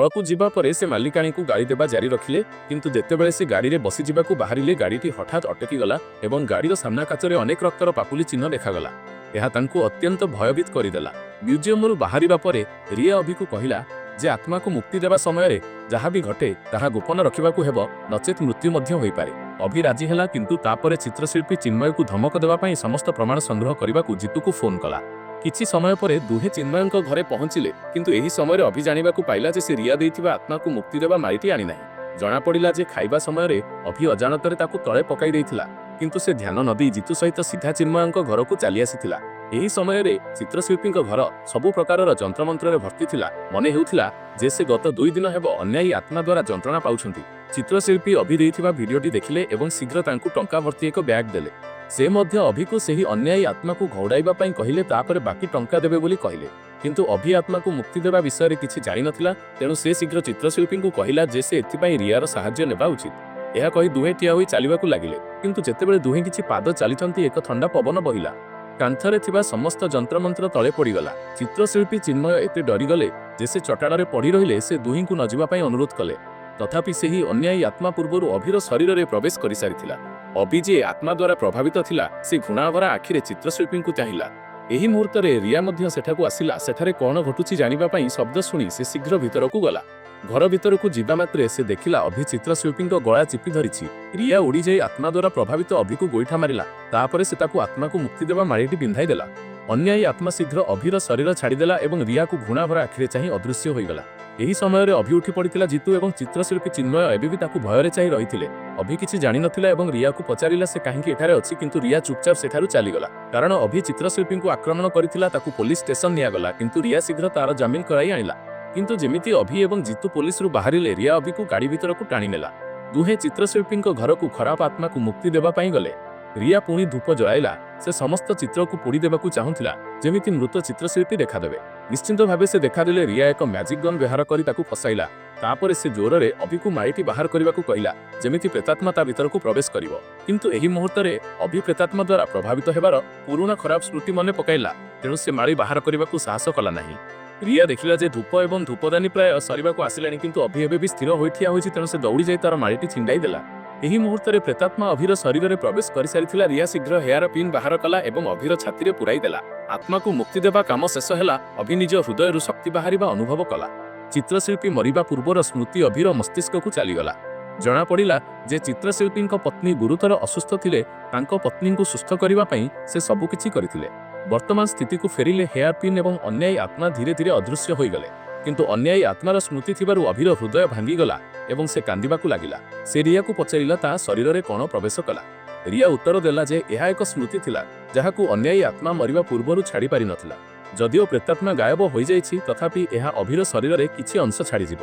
ତଳକୁ ଯିବା ପରେ ସେ ମାଲିକାଣୀକୁ ଗାଳି ଦେବା ଜାରି ରଖିଲେ, କିନ୍ତୁ ଯେତେବେଳେ ସେ ଗାଡ଼ିରେ ବସିଯିବାକୁ ବାହାରିଲେ ଗାଡ଼ିଟି ହଠାତ୍ ଅଟକିଗଲା ଏବଂ ଗାଡ଼ିର ସାମ୍ନା କାଚରେ ଅନେକ ରକ୍ତର ପାପୁଲି ଚିହ୍ନ ଦେଖାଗଲା। ଏହା ତାଙ୍କୁ ଅତ୍ୟନ୍ତ ଭୟଭୀତ କରିଦେଲା। ମ୍ୟୁଜିୟମରୁ ବାହାରିବା ପରେ ରିଆ ଅଭିକୁ କହିଲା ଯେ ଆତ୍ମାକୁ ମୁକ୍ତି ଦେବା ସମୟରେ ଯାହା ବି ଘଟେ ତାହା ଗୋପନ ରଖିବାକୁ ହେବ, ନଚେତ୍ ମୃତ୍ୟୁ ମଧ୍ୟ ହୋଇପାରେ। ଅଭି ରାଜି ହେଲା, କିନ୍ତୁ ତାପରେ ଚିତ୍ରଶିଳ୍ପୀ ଚିନ୍ମୟକୁ ଧମକ ଦେବା ପାଇଁ ସମସ୍ତ ପ୍ରମାଣ ସଂଗ୍ରହ କରିବାକୁ ଜିତୁକୁ ଫୋନ୍ କଲା। କିଛି ସମୟ ପରେ ଦୁହେଁ ଚିନ୍ମୟଙ୍କ ଘରେ ପହଞ୍ଚିଲେ, କିନ୍ତୁ ଏହି ସମୟରେ ଅଭି ଜାଣିବାକୁ ପାଇଲା ଯେ ସେ ରିଆ ଦେଇଥିବା ଆତ୍ମାକୁ ମୁକ୍ତି ଦେବା ମାଳିଟି ଆଣିନାହିଁ। ଜଣାପଡ଼ିଲା ଯେ ଖାଇବା ସମୟରେ ଅଭି ଅଜାଣତରେ ତାକୁ ତଳେ ପକାଇ ଦେଇଥିଲା, କିନ୍ତୁ ସେ ଧ୍ୟାନ ନ ଦେଇ ଜିତୁ ସହିତ ସିଧା ଚିନ୍ମୟଙ୍କ ଘରକୁ ଚାଲି ଆସିଥିଲା। ଏହି ସମୟରେ ଚିତ୍ରଶିଳ୍ପୀଙ୍କ ଘର ସବୁ ପ୍ରକାରର ଯନ୍ତ୍ରମନ୍ତ୍ରରେ ଭର୍ତ୍ତି ଥିଲା। ମନେ ହେଉଥିଲା ଯେ ସେ ଗତ 2 ଦିନ ହେବ ଅନ୍ୟାୟୀ ଆତ୍ମା ଦ୍ୱାରା ଯନ୍ତ୍ରଣା ପାଉଛନ୍ତି। ଚିତ୍ରଶିଳ୍ପୀ ଅଭି ଦେଇଥିବା ଭିଡ଼ିଓଟି ଦେଖିଲେ ଏବଂ ଶୀଘ୍ର ତାଙ୍କୁ ଟଙ୍କା ଭର୍ତ୍ତି ଏକ ବ୍ୟାଗ୍ ଦେଲେ। ସେ ମଧ୍ୟ ଅଭିକୁ ସେହି ଅନ୍ୟାୟୀ ଆତ୍ମାକୁ ଘଉଡ଼ାଇବା ପାଇଁ କହିଲେ, ତାପରେ ବାକି ଟଙ୍କା ଦେବେ ବୋଲି କହିଲେ। କିନ୍ତୁ ଅଭି ଆତ୍ମାକୁ ମୁକ୍ତି ଦେବା ବିଷୟରେ କିଛି ଜାଣିନଥିଲା, ତେଣୁ ସେ ଶୀଘ୍ର ଚିତ୍ରଶିଳ୍ପୀଙ୍କୁ କହିଲା ଯେ ସେ ଏଥିପାଇଁ ରିଆର ସାହାଯ୍ୟ ନେବା ଉଚିତ। ଏହା କହି ଦୁହେଁ ଠିଆ ହୋଇ ଚାଲିବାକୁ ଲାଗିଲେ, କିନ୍ତୁ ଯେତେବେଳେ ଦୁହେଁ କିଛି ପାଦ ଚାଲିଛନ୍ତି ଏକ ଥଣ୍ଡା ପବନ ବହିଲା। କାନ୍ଥରେ ଥିବା ସମସ୍ତ ଯନ୍ତ୍ରମନ୍ତ୍ର ତଳେ ପଡ଼ିଗଲା। ଚିତ୍ରଶିଳ୍ପୀ ଚିନ୍ମୟ ଏତେ ଡରିଗଲେ ଯେ ସେ ଚଟାଣରେ ପଡ଼ି ରହିଲେ। ସେ ଦୁହିଁଙ୍କୁ ନ ଯିବା ପାଇଁ ଅନୁରୋଧ କଲେ, ତଥାପି ସେହି ଅନ୍ୟାୟୀ ଆତ୍ମା ପୂର୍ବରୁ ଅଭିର ଶରୀରରେ ପ୍ରବେଶ କରିସାରିଥିଲା। ଅଭି ଯେ ଆତ୍ମା ଦ୍ୱାରା ପ୍ରଭାବିତ ଥିଲା, ସେ ଘୃଣାଭରା ଆଖିରେ ଚିତ୍ରଶିଳ୍ପୀଙ୍କୁ ଚାହିଁଲା। ଏହି ମୁହୂର୍ତ୍ତରେ ରିଆ ମଧ୍ୟ ସେଠାକୁ ଆସିଲା। ସେଠାରେ କ'ଣ ଘଟୁଛି ଜାଣିବା ପାଇଁ ଶବ୍ଦ ଶୁଣି ସେ ଶୀଘ୍ର ଭିତରକୁ ଗଲା। ଘର ଭିତରକୁ ଯିବା ମାତ୍ରେ ସେ ଦେଖିଲା ଅଭି ଚିତ୍ରଶିଳ୍ପୀଙ୍କ ଗଳା ଚିପି ଧରିଛି। ରିଆ ଉଡ଼ିଯାଇ ଆତ୍ମା ଦ୍ୱାରା ପ୍ରଭାବିତ ଅଭିକୁ ଗୋଇଠା ମାରିଲା। ତାପରେ ସେ ତାକୁ ଆତ୍ମାକୁ ମୁକ୍ତି ଦେବା ମାଳିଟି ପିନ୍ଧାଇ ଦେଲା। ଅନ୍ୟାୟୀ ଆତ୍ମା ଶୀଘ୍ର ଅଭିର ଶରୀର ଛାଡ଼ିଦେଲା ଏବଂ ରିଆକୁ ଘୃଣାଭରା ଆଖିରେ ଚାହିଁ ଅଦୃଶ୍ୟ ହୋଇଗଲା। ଏହି ସମୟରେ ଅଭି ଉଠି ପଡ଼ିଥିଲା। ଜିତୁ ଏବଂ ଚିତ୍ରଶିଳ୍ପୀ ଚିନ୍ମୟ ଏବେ ବି ତାକୁ ଭୟରେ ଚାହିଁ ରହିଥିଲେ। ଅଭି କିଛି ଜାଣିନଥିଲା ଏବଂ ରିଆକୁ ପଚାରିଲା ସେ କାହିଁକି ଏଠାରେ ଅଛି, କିନ୍ତୁ ରିଆ ଚୁପଚାପ ସେଠାରୁ ଚାଲିଗଲା। କାରଣ ଅଭି ଚିତ୍ରଶିଳ୍ପୀଙ୍କୁ ଆକ୍ରମଣ କରିଥିଲା। ତାକୁ ପୋଲିସ ଷ୍ଟେସନ ନିଆଗଲା, କିନ୍ତୁ ରିଆ ଶୀଘ୍ର ତାର ଜାମିନ କରାଇ ଆଣିଲା। କିନ୍ତୁ ଯେମିତି ଅଭି ଏବଂ ଜିତୁ ପୋଲିସରୁ ବାହାରିଲେ, ରିଆ ଅଭିକୁ ଗାଡ଼ି ଭିତରକୁ ଟାଣିନେଲା। ଦୁହେଁ ଚିତ୍ରଶିଳ୍ପୀଙ୍କ ଘରକୁ ଖରାପ ଆତ୍ମାକୁ ମୁକ୍ତି ଦେବା ପାଇଁ ଗଲେ। ରିଆ ପୁଣି ଧୂପ ଜଳାଇଲା। ସେ ସମସ୍ତ ଚିତ୍ରକୁ ପୋଡ଼ି ଦେବାକୁ ଚାହୁଁଥିଲା, ଯେମିତି ମୃତ ଚିତ୍ରଶିଳ୍ପୀ ଦେଖାଦେବେ। ନିଶ୍ଚିନ୍ତ ଭାବେ ସେ ଦେଖାଦେଲେ। ରିଆ ଏକ ମ୍ୟାଜିକ୍ ଗନ୍ ବ୍ୟବହାର କରି ତାକୁ ଫସାଇଲା। ତାପରେ ସେ ଜୋରରେ ଅଭିକୁ ମାଳିଟି ବାହାର କରିବାକୁ କହିଲା, ଯେମିତି ପ୍ରେତାତ୍ମା ତା ଭିତରକୁ ପ୍ରବେଶ କରିବ। କିନ୍ତୁ ଏହି ମୁହୂର୍ତ୍ତରେ ଅଭି ପ୍ରେତାତ୍ମା ଦ୍ୱାରା ପ୍ରଭାବିତ ହେବାର ପୁରୁଣା ଖରାପ ସ୍ମୃତି ମନେ ପକାଇଲା, ତେଣୁ ସେ ମାଳି ବାହାର କରିବାକୁ ସାହସ କଲା ନାହିଁ। ରିଆ ଦେଖିଲା ଯେ ଧୂପ ଏବଂ ଧୂପଦାନୀ ପ୍ରାୟ ସରିବାକୁ ଆସିଲାଣି, କିନ୍ତୁ ଅଭି ଏବେ ବି ସ୍ଥିର ହୋଇ ଠିଆ ହୋଇଛି, ତେଣୁ ସେ ଦୌଡ଼ି ଯାଇ ତାର ମାଳିଟି ଛିଣ୍ଡାଇ ଦେଲା। ଏହି ମୁହୂର୍ତ୍ତରେ ପ୍ରେତାତ୍ମା ଅଭିର ଶରୀରରେ ପ୍ରବେଶ କରିସାରିଥିଲା। ରିଆ ଶୀଘ୍ର ହେୟାର ପିନ୍ ବାହାର କଲା ଏବଂ ଅଭିର ଛାତିରେ ପୁରାଇ ଦେଲା। ଆତ୍ମାକୁ ମୁକ୍ତି ଦେବା କାମ ଶେଷ ହେଲା। ଅଭି ନିଜ ହୃଦୟରୁ ଶକ୍ତି ବାହାରିବା ଅନୁଭବ କଲା। ଚିତ୍ରଶିଳ୍ପୀ ମରିବା ପୂର୍ବର ସ୍ମୃତି ଅଭିର ମସ୍ତିଷ୍କକୁ ଚାଲିଗଲା। ଜଣାପଡ଼ିଲା ଯେ ଚିତ୍ରଶିଳ୍ପୀଙ୍କ ପତ୍ନୀ ଗୁରୁତର ଅସୁସ୍ଥ ଥିଲେ। ତାଙ୍କ ପତ୍ନୀଙ୍କୁ ସୁସ୍ଥ କରିବା ପାଇଁ ସେ ସବୁକିଛି କରିଥିଲେ। ବର୍ତ୍ତମାନ ସ୍ଥିତିକୁ ଫେରିଲେ। ହେୟାର ପିନ୍ ଏବଂ ଅନ୍ୟାୟୀ ଆତ୍ମା ଧୀରେ ଧୀରେ ଅଦୃଶ୍ୟ ହୋଇଗଲେ, କିନ୍ତୁ ଅନ୍ୟାୟୀ ଆତ୍ମାର ସ୍ମୃତି ଥିବାରୁ ଅଭିର ହୃଦୟ ଭାଙ୍ଗିଗଲା ଏବଂ ସେ କାନ୍ଦିବାକୁ ଲାଗିଲା। ସେ ରିଆକୁ ପଚାରିଲା ତା ଶରୀରରେ କ'ଣ ପ୍ରବେଶ କଲା। ରିଆ ଉତ୍ତର ଦେଲା ଯେ ଏହା ଏକ ସ୍ମୃତି ଥିଲା, ଯାହାକୁ ଅନ୍ୟାୟୀ ଆତ୍ମା ମରିବା ପୂର୍ବରୁ ଛାଡ଼ି ପାରିନଥିଲା। ଯଦିଓ ପ୍ରେତାତ୍ମା ଗାୟବ ହୋଇଯାଇଛି, ତଥାପି ଏହା ଅଭିର ଶରୀରରେ କିଛି ଅଂଶ ଛାଡ଼ିଯିବ।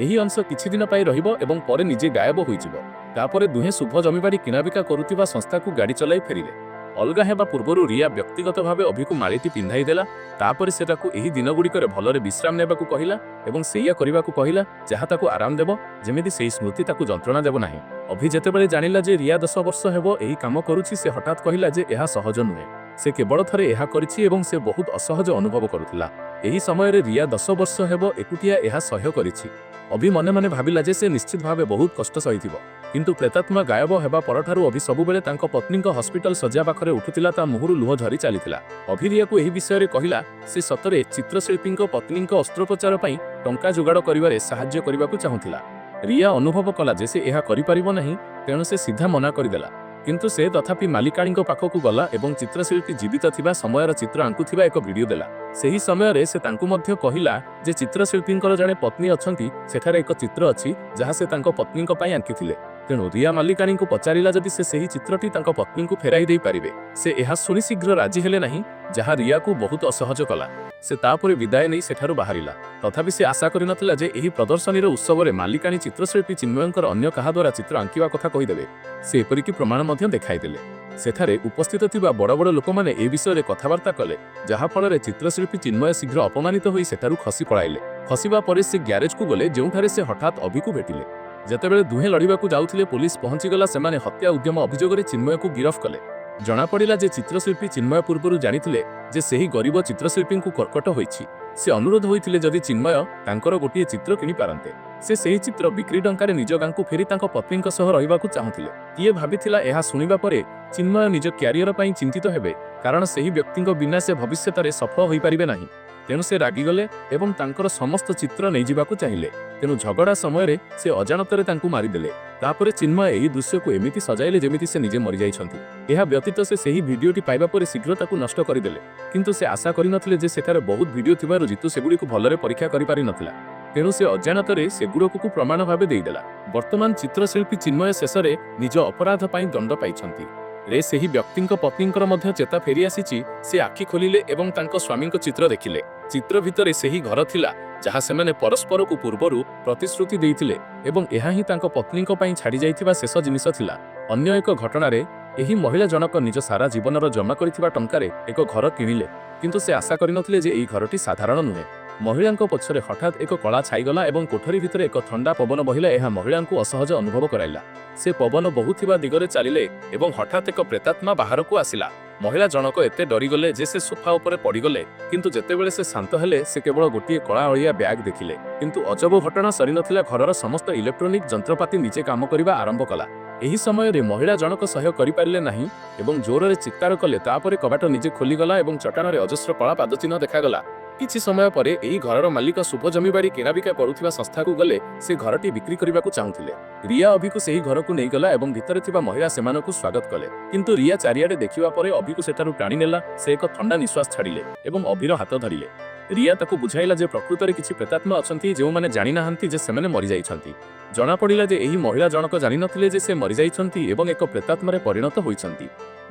ଏହି ଅଂଶ କିଛି ଦିନ ପାଇଁ ରହିବ ଏବଂ ପରେ ନିଜେ ଗାୟବ ହୋଇଯିବ। ତାପରେ ଦୁହେଁ ଶୁଭ ଜମିବାଡ଼ି କିଣାବିକା କରୁଥିବା ସଂସ୍ଥାକୁ ଗାଡ଼ି ଚଲାଇ ଫେରିଲେ। ଅଲଗା ହେବା ପୂର୍ବରୁ ରିଆ ବ୍ୟକ୍ତିଗତ ଭାବେ ଅଭିକୁ ମାଳିଟି ପିନ୍ଧାଇ ଦେଲା। ତାପରେ ସେ ତାକୁ ଏହି ଦିନଗୁଡ଼ିକରେ ଭଲରେ ବିଶ୍ରାମ ନେବାକୁ କହିଲା ଏବଂ ସେଇଆ କରିବାକୁ କହିଲା ଯାହା ତାକୁ ଆରାମ ଦେବ, ଯେମିତି ସେହି ସ୍ମୃତି ତାକୁ ଯନ୍ତ୍ରଣା ଦେବ ନାହିଁ। ଅଭି ଯେତେବେଳେ ଜାଣିଲା ଯେ ରିଆ 10 ବର୍ଷ ହେବ ଏହି କାମ କରୁଛି, ସେ ହଠାତ୍ କହିଲା ଯେ ଏହା ସହଜ ନୁହେଁ। ସେ କେବଳ ଥରେ ଏହା କରିଛି ଏବଂ ସେ ବହୁତ ଅସହଜ ଅନୁଭବ କରୁଥିଲା। ଏହି ସମୟରେ ରିଆ 10 ବର୍ଷ ହେବ ଏକୁଟିଆ ଏହା ସହ୍ୟ କରିଛି। ଅଭି ମନେ ମନେ ଭାବିଲା ଯେ ସେ ନିଶ୍ଚିତ ଭାବେ ବହୁତ କଷ୍ଟ ସହିଥିବ। କିନ୍ତୁ ପ୍ରେତାତ୍ମା ଗାୟବ ହେବା ପରଠାରୁ ଅଭି ସବୁବେଳେ ତାଙ୍କ ପତ୍ନୀଙ୍କ ହସ୍ପିଟାଲ ଶଯ୍ୟା ପାଖରେ ଉଠୁଥିଲା। ତା ମୁହଁରୁ ଲୁହ ଝରି ଚାଲିଥିଲା। ଅଭି ରିଆକୁ ଏହି ବିଷୟରେ କହିଲା ସେ ସତରେ ଚିତ୍ରଶିଳ୍ପୀଙ୍କ ପତ୍ନୀଙ୍କ ଅସ୍ତ୍ରୋପଚାର ପାଇଁ ଟଙ୍କା ଯୋଗାଡ଼ କରିବାରେ ସାହାଯ୍ୟ କରିବାକୁ ଚାହୁଁଥିଲା। ରିଆ ଅନୁଭବ କଲା ଯେ ସେ ଏହା କରିପାରିବ ନାହିଁ, ତେଣୁ ସେ ସିଧା ମନା କରିଦେଲା। କିନ୍ତୁ ସେ ତଥାପି ମାଲିକାଣୀଙ୍କ ପାଖକୁ ଗଲା ଏବଂ ଚିତ୍ରଶିଳ୍ପୀ ଜୀବିତ ଥିବା ସମୟର ଚିତ୍ର ଆଙ୍କୁଥିବା ଏକ ଭିଡ଼ିଓ ଦେଲା। ସେହି ସମୟରେ ସେ ତାଙ୍କୁ ମଧ୍ୟ କହିଲା ଯେ ଚିତ୍ରଶିଳ୍ପୀଙ୍କର ଜଣେ ପତ୍ନୀ ଅଛନ୍ତି। ସେଠାରେ ଏକ ଚିତ୍ର ଅଛି ଯାହା ସେ ତାଙ୍କ ପତ୍ନୀଙ୍କ ପାଇଁ ଆଙ୍କିଥିଲେ। ତେଣୁ ରିଆ ମାଲିକାଣୀଙ୍କୁ ପଚାରିଲା ଯଦି ସେ ସେହି ଚିତ୍ରଟି ତାଙ୍କ ପତ୍ନୀଙ୍କୁ ଫେରାଇ ଦେଇପାରିବେ। ସେ ଏହା ଶୁଣି ଶୀଘ୍ର ରାଜି ହେଲେ ନାହିଁ, ଯାହା ରିଆକୁ ବହୁତ ଅସହଜ କଲା। ସେ ତାପରେ ବିଦାୟ ନେଇ ସେଠାରୁ ବାହାରିଲା। ତଥାପି ସେ ଆଶା କରିନଥିଲା ଯେ ଏହି ପ୍ରଦର୍ଶନୀର ଉତ୍ସବରେ ମାଲିକାଣୀ ଚିତ୍ରଶିଳ୍ପୀ ଚିନ୍ମୟଙ୍କର ଅନ୍ୟ କାହା ଦ୍ୱାରା ଚିତ୍ର ଆଙ୍କିବା କଥା କହିଦେବେ। ସେ ଏପରିକି ପ୍ରମାଣ ମଧ୍ୟ ଦେଖାଇଦେଲେ। ସେଠାରେ ଉପସ୍ଥିତ ଥିବା ବଡ଼ ବଡ଼ ଲୋକମାନେ ଏ ବିଷୟରେ କଥାବାର୍ତ୍ତା କଲେ, ଯାହାଫଳରେ ଚିତ୍ରଶିଳ୍ପୀ ଚିନ୍ମୟ ଶୀଘ୍ର ଅପମାନିତ ହୋଇ ସେଠାରୁ ଖସି ପଳାଇଲେ। ଖସିବା ପରେ ସେ ଗ୍ୟାରେଜକୁ ଗଲେ, ଯେଉଁଠାରେ ସେ ହଠାତ୍ ଅଭିକୁ ଭେଟିଲେ। ଯେତେବେଳେ ଦୁହେଁ ଲଢ଼ିବାକୁ ଯାଉଥିଲେ, ପୋଲିସ ପହଞ୍ଚିଗଲା। ସେମାନେ ହତ୍ୟା ଉଦ୍ୟମ ଅଭିଯୋଗରେ ଚିନ୍ମୟକୁ ଗିରଫ କଲେ। ଜଣାପଡ଼ିଲା ଯେ ଚିତ୍ରଶିଳ୍ପୀ ଚିନ୍ମୟ ପୂର୍ବରୁ ଜାଣିଥିଲେ ଯେ ସେହି ଗରିବ ଚିତ୍ରଶିଳ୍ପୀଙ୍କୁ କର୍କଟ ହୋଇଛି। ସେ ଅନୁରୋଧ ହୋଇଥିଲେ ଯଦି ଚିନ୍ମୟ ତାଙ୍କର ଗୋଟିଏ ଚିତ୍ର କିଣି ପାରନ୍ତେ। ସେ ସେହି ଚିତ୍ର ବିକ୍ରି ଟଙ୍କାରେ ନିଜ ଗାଁକୁ ଫେରି ତାଙ୍କ ପତ୍ନୀଙ୍କ ସହ ରହିବାକୁ ଚାହୁଁଥିଲେ। କିଏ ଭାବିଥିଲା ଏହା ଶୁଣିବା ପରେ ଚିନ୍ମୟ ନିଜ କ୍ୟାରିୟର ପାଇଁ ଚିନ୍ତିତ ହେବେ, କାରଣ ସେହି ବ୍ୟକ୍ତିଙ୍କ ବିନା ସେ ଭବିଷ୍ୟତରେ ସଫଳ ହୋଇପାରିବେ ନାହିଁ। ତେଣୁ ସେ ରାଗିଗଲେ ଏବଂ ତାଙ୍କର ସମସ୍ତ ଚିତ୍ର ନେଇଯିବାକୁ ଚାହିଁଲେ। ତେଣୁ ଝଗଡ଼ା ସମୟରେ ସେ ଅଜାଣତରେ ତାଙ୍କୁ ମାରିଦେଲେ। ତାପରେ ଚିନ୍ମୟ ଏହି ଦୃଶ୍ୟକୁ ଏମିତି ସଜାଇଲେ ଯେମିତି ସେ ନିଜେ ମରିଯାଇଛନ୍ତି। ଏହା ବ୍ୟତୀତ ସେ ସେହି ଭିଡିଓଟି ପାଇବା ପରେ ଶୀଘ୍ର ତାକୁ ନଷ୍ଟ କରିଦେଲେ। କିନ୍ତୁ ସେ ଆଶା କରିନଥିଲେ ଯେ ସେଠାରେ ବହୁତ ଭିଡିଓ ଥିବାରୁ ଜିତୁ ସେଗୁଡ଼ିକୁ ଭଲରେ ପରୀକ୍ଷା କରିପାରିନଥିଲା। ତେଣୁ ସେ ଅଜାଣତରେ ସେଗୁଡ଼ିକୁ ପ୍ରମାଣ ଭାବେ ଦେଇଦେଲା। ବର୍ତ୍ତମାନ ଚିତ୍ରଶିଳ୍ପୀ ଚିନ୍ମୟ ଶେଷରେ ନିଜ ଅପରାଧ ପାଇଁ ଦଣ୍ଡ ପାଇଛନ୍ତି। ସେହି ବ୍ୟକ୍ତିଙ୍କ ପତ୍ନୀଙ୍କର ମଧ୍ୟ ଚେତା ଫେରିଆସିଛି। ସେ ଆଖି ଖୋଲିଲେ ଏବଂ ତାଙ୍କ ସ୍ୱାମୀଙ୍କ ଚିତ୍ର ଦେଖିଲେ। ଚିତ୍ର ଭିତରେ ସେହି ଘର ଥିଲା ଯାହା ସେମାନେ ପରସ୍ପରକୁ ପୂର୍ବରୁ ପ୍ରତିଶ୍ରୁତି ଦେଇଥିଲେ ଏବଂ ଏହା ହିଁ ତାଙ୍କ ପତ୍ନୀଙ୍କ ପାଇଁ ଛାଡ଼ି ଯାଇଥିବା ଶେଷ ଜିନିଷ ଥିଲା। ଅନ୍ୟ ଏକ ଘଟଣାରେ ଏହି ମହିଳା ଜଣକ ନିଜ ସାରା ଜୀବନର ଜମା କରିଥିବା ଟଙ୍କାରେ ଏକ ଘର କିଣିଲେ, କିନ୍ତୁ ସେ ଆଶା କରିନଥିଲେ ଯେ ଏହି ଘରଟି ସାଧାରଣ ନୁହେଁ। ମହିଳାଙ୍କ ପଛରେ ହଠାତ୍ ଏକ କଳା ଛାଇଗଲା ଏବଂ କୋଠରୀ ଭିତରେ ଏକ ଥଣ୍ଡା ପବନ ବହିଲା। ଏହା ମହିଳାଙ୍କୁ ଅସହଜ ଅନୁଭବ କରାଇଲା। ସେ ପବନ ବହୁଥିବା ଦିଗରେ ଚାଲିଲେ ଏବଂ ହଠାତ୍ ଏକ ପ୍ରେତାତ୍ମା ବାହାରକୁ ଆସିଲା। ମହିଳା ଜଣକ ଏତେ ଡରିଗଲେ ଯେ ସେ ସୋଫା ଉପରେ ପଡ଼ିଗଲେ, କିନ୍ତୁ ଯେତେବେଳେ ସେ ଶାନ୍ତ ହେଲେ ସେ କେବଳ ଗୋଟିଏ କଳା ଅଳିଆ ବ୍ୟାଗ୍ ଦେଖିଲେ। କିନ୍ତୁ ଅଜବ ଘଟଣା ସରିନଥିଲା। ଘରର ସମସ୍ତ ଇଲେକ୍ଟ୍ରୋନିକ୍ ଯନ୍ତ୍ରପାତି ନିଜେ କାମ କରିବା ଆରମ୍ଭ କଲା। ଏହି ସମୟରେ ମହିଳା ଜଣକ ସହ୍ୟ କରିପାରିଲେ ନାହିଁ ଏବଂ ଜୋରରେ ଚିତ୍କାର କଲେ। ତାପରେ କବାଟ ନିଜେ ଖୋଲିଗଲା ଏବଂ ଚଟାଣରେ ଅଜସ୍ର କଳା ପାଦଚିହ୍ନ ଦେଖାଗଲା। କିଛି ସମୟ ପରେ ଏହି ଘରର ମାଲିକ ଶୁଭ ଜମିବାଡ଼ି କିଣାବିକା କରୁଥିବା ସଂସ୍ଥାକୁ ଗଲେ। ସେ ଘରଟି ବିକ୍ରି କରିବାକୁ ଚାହୁଁଥିଲେ। ରିୟା ଅଭିକୁ ସେହି ଘରକୁ ନେଇଗଲା ଏବଂ ଭିତରେ ଥିବା ମହିଳା ସେମାନଙ୍କୁ ସ୍ୱାଗତ କଲେ। କିନ୍ତୁ ରିୟା ଚାରିଆଡ଼େ ଦେଖିବା ପରେ ଅଭିକୁ ସେଠାରୁ ଟାଣିନେଲା। ସେ ଏକ ଥଣ୍ଡା ନିଶ୍ୱାସ ଛାଡ଼ିଲେ ଏବଂ ଅଭିର ହାତ ଧରିଲେ। ରିୟା ତାକୁ ବୁଝାଇଲା ଯେ ପ୍ରକୃତରେ କିଛି ପ୍ରେତାତ୍ମା ଅଛନ୍ତି ଯେଉଁମାନେ ଜାଣିନାହାନ୍ତି ଯେ ସେମାନେ ମରିଯାଇଛନ୍ତି। ଜଣାପଡ଼ିଲା ଯେ ଏହି ମହିଳା ଜଣକ ଜାଣିନଥିଲେ ଯେ ସେ ମରିଯାଇଛନ୍ତି ଏବଂ ଏକ ପ୍ରେତାତ୍ମାରେ ପରିଣତ ହୋଇଛନ୍ତି।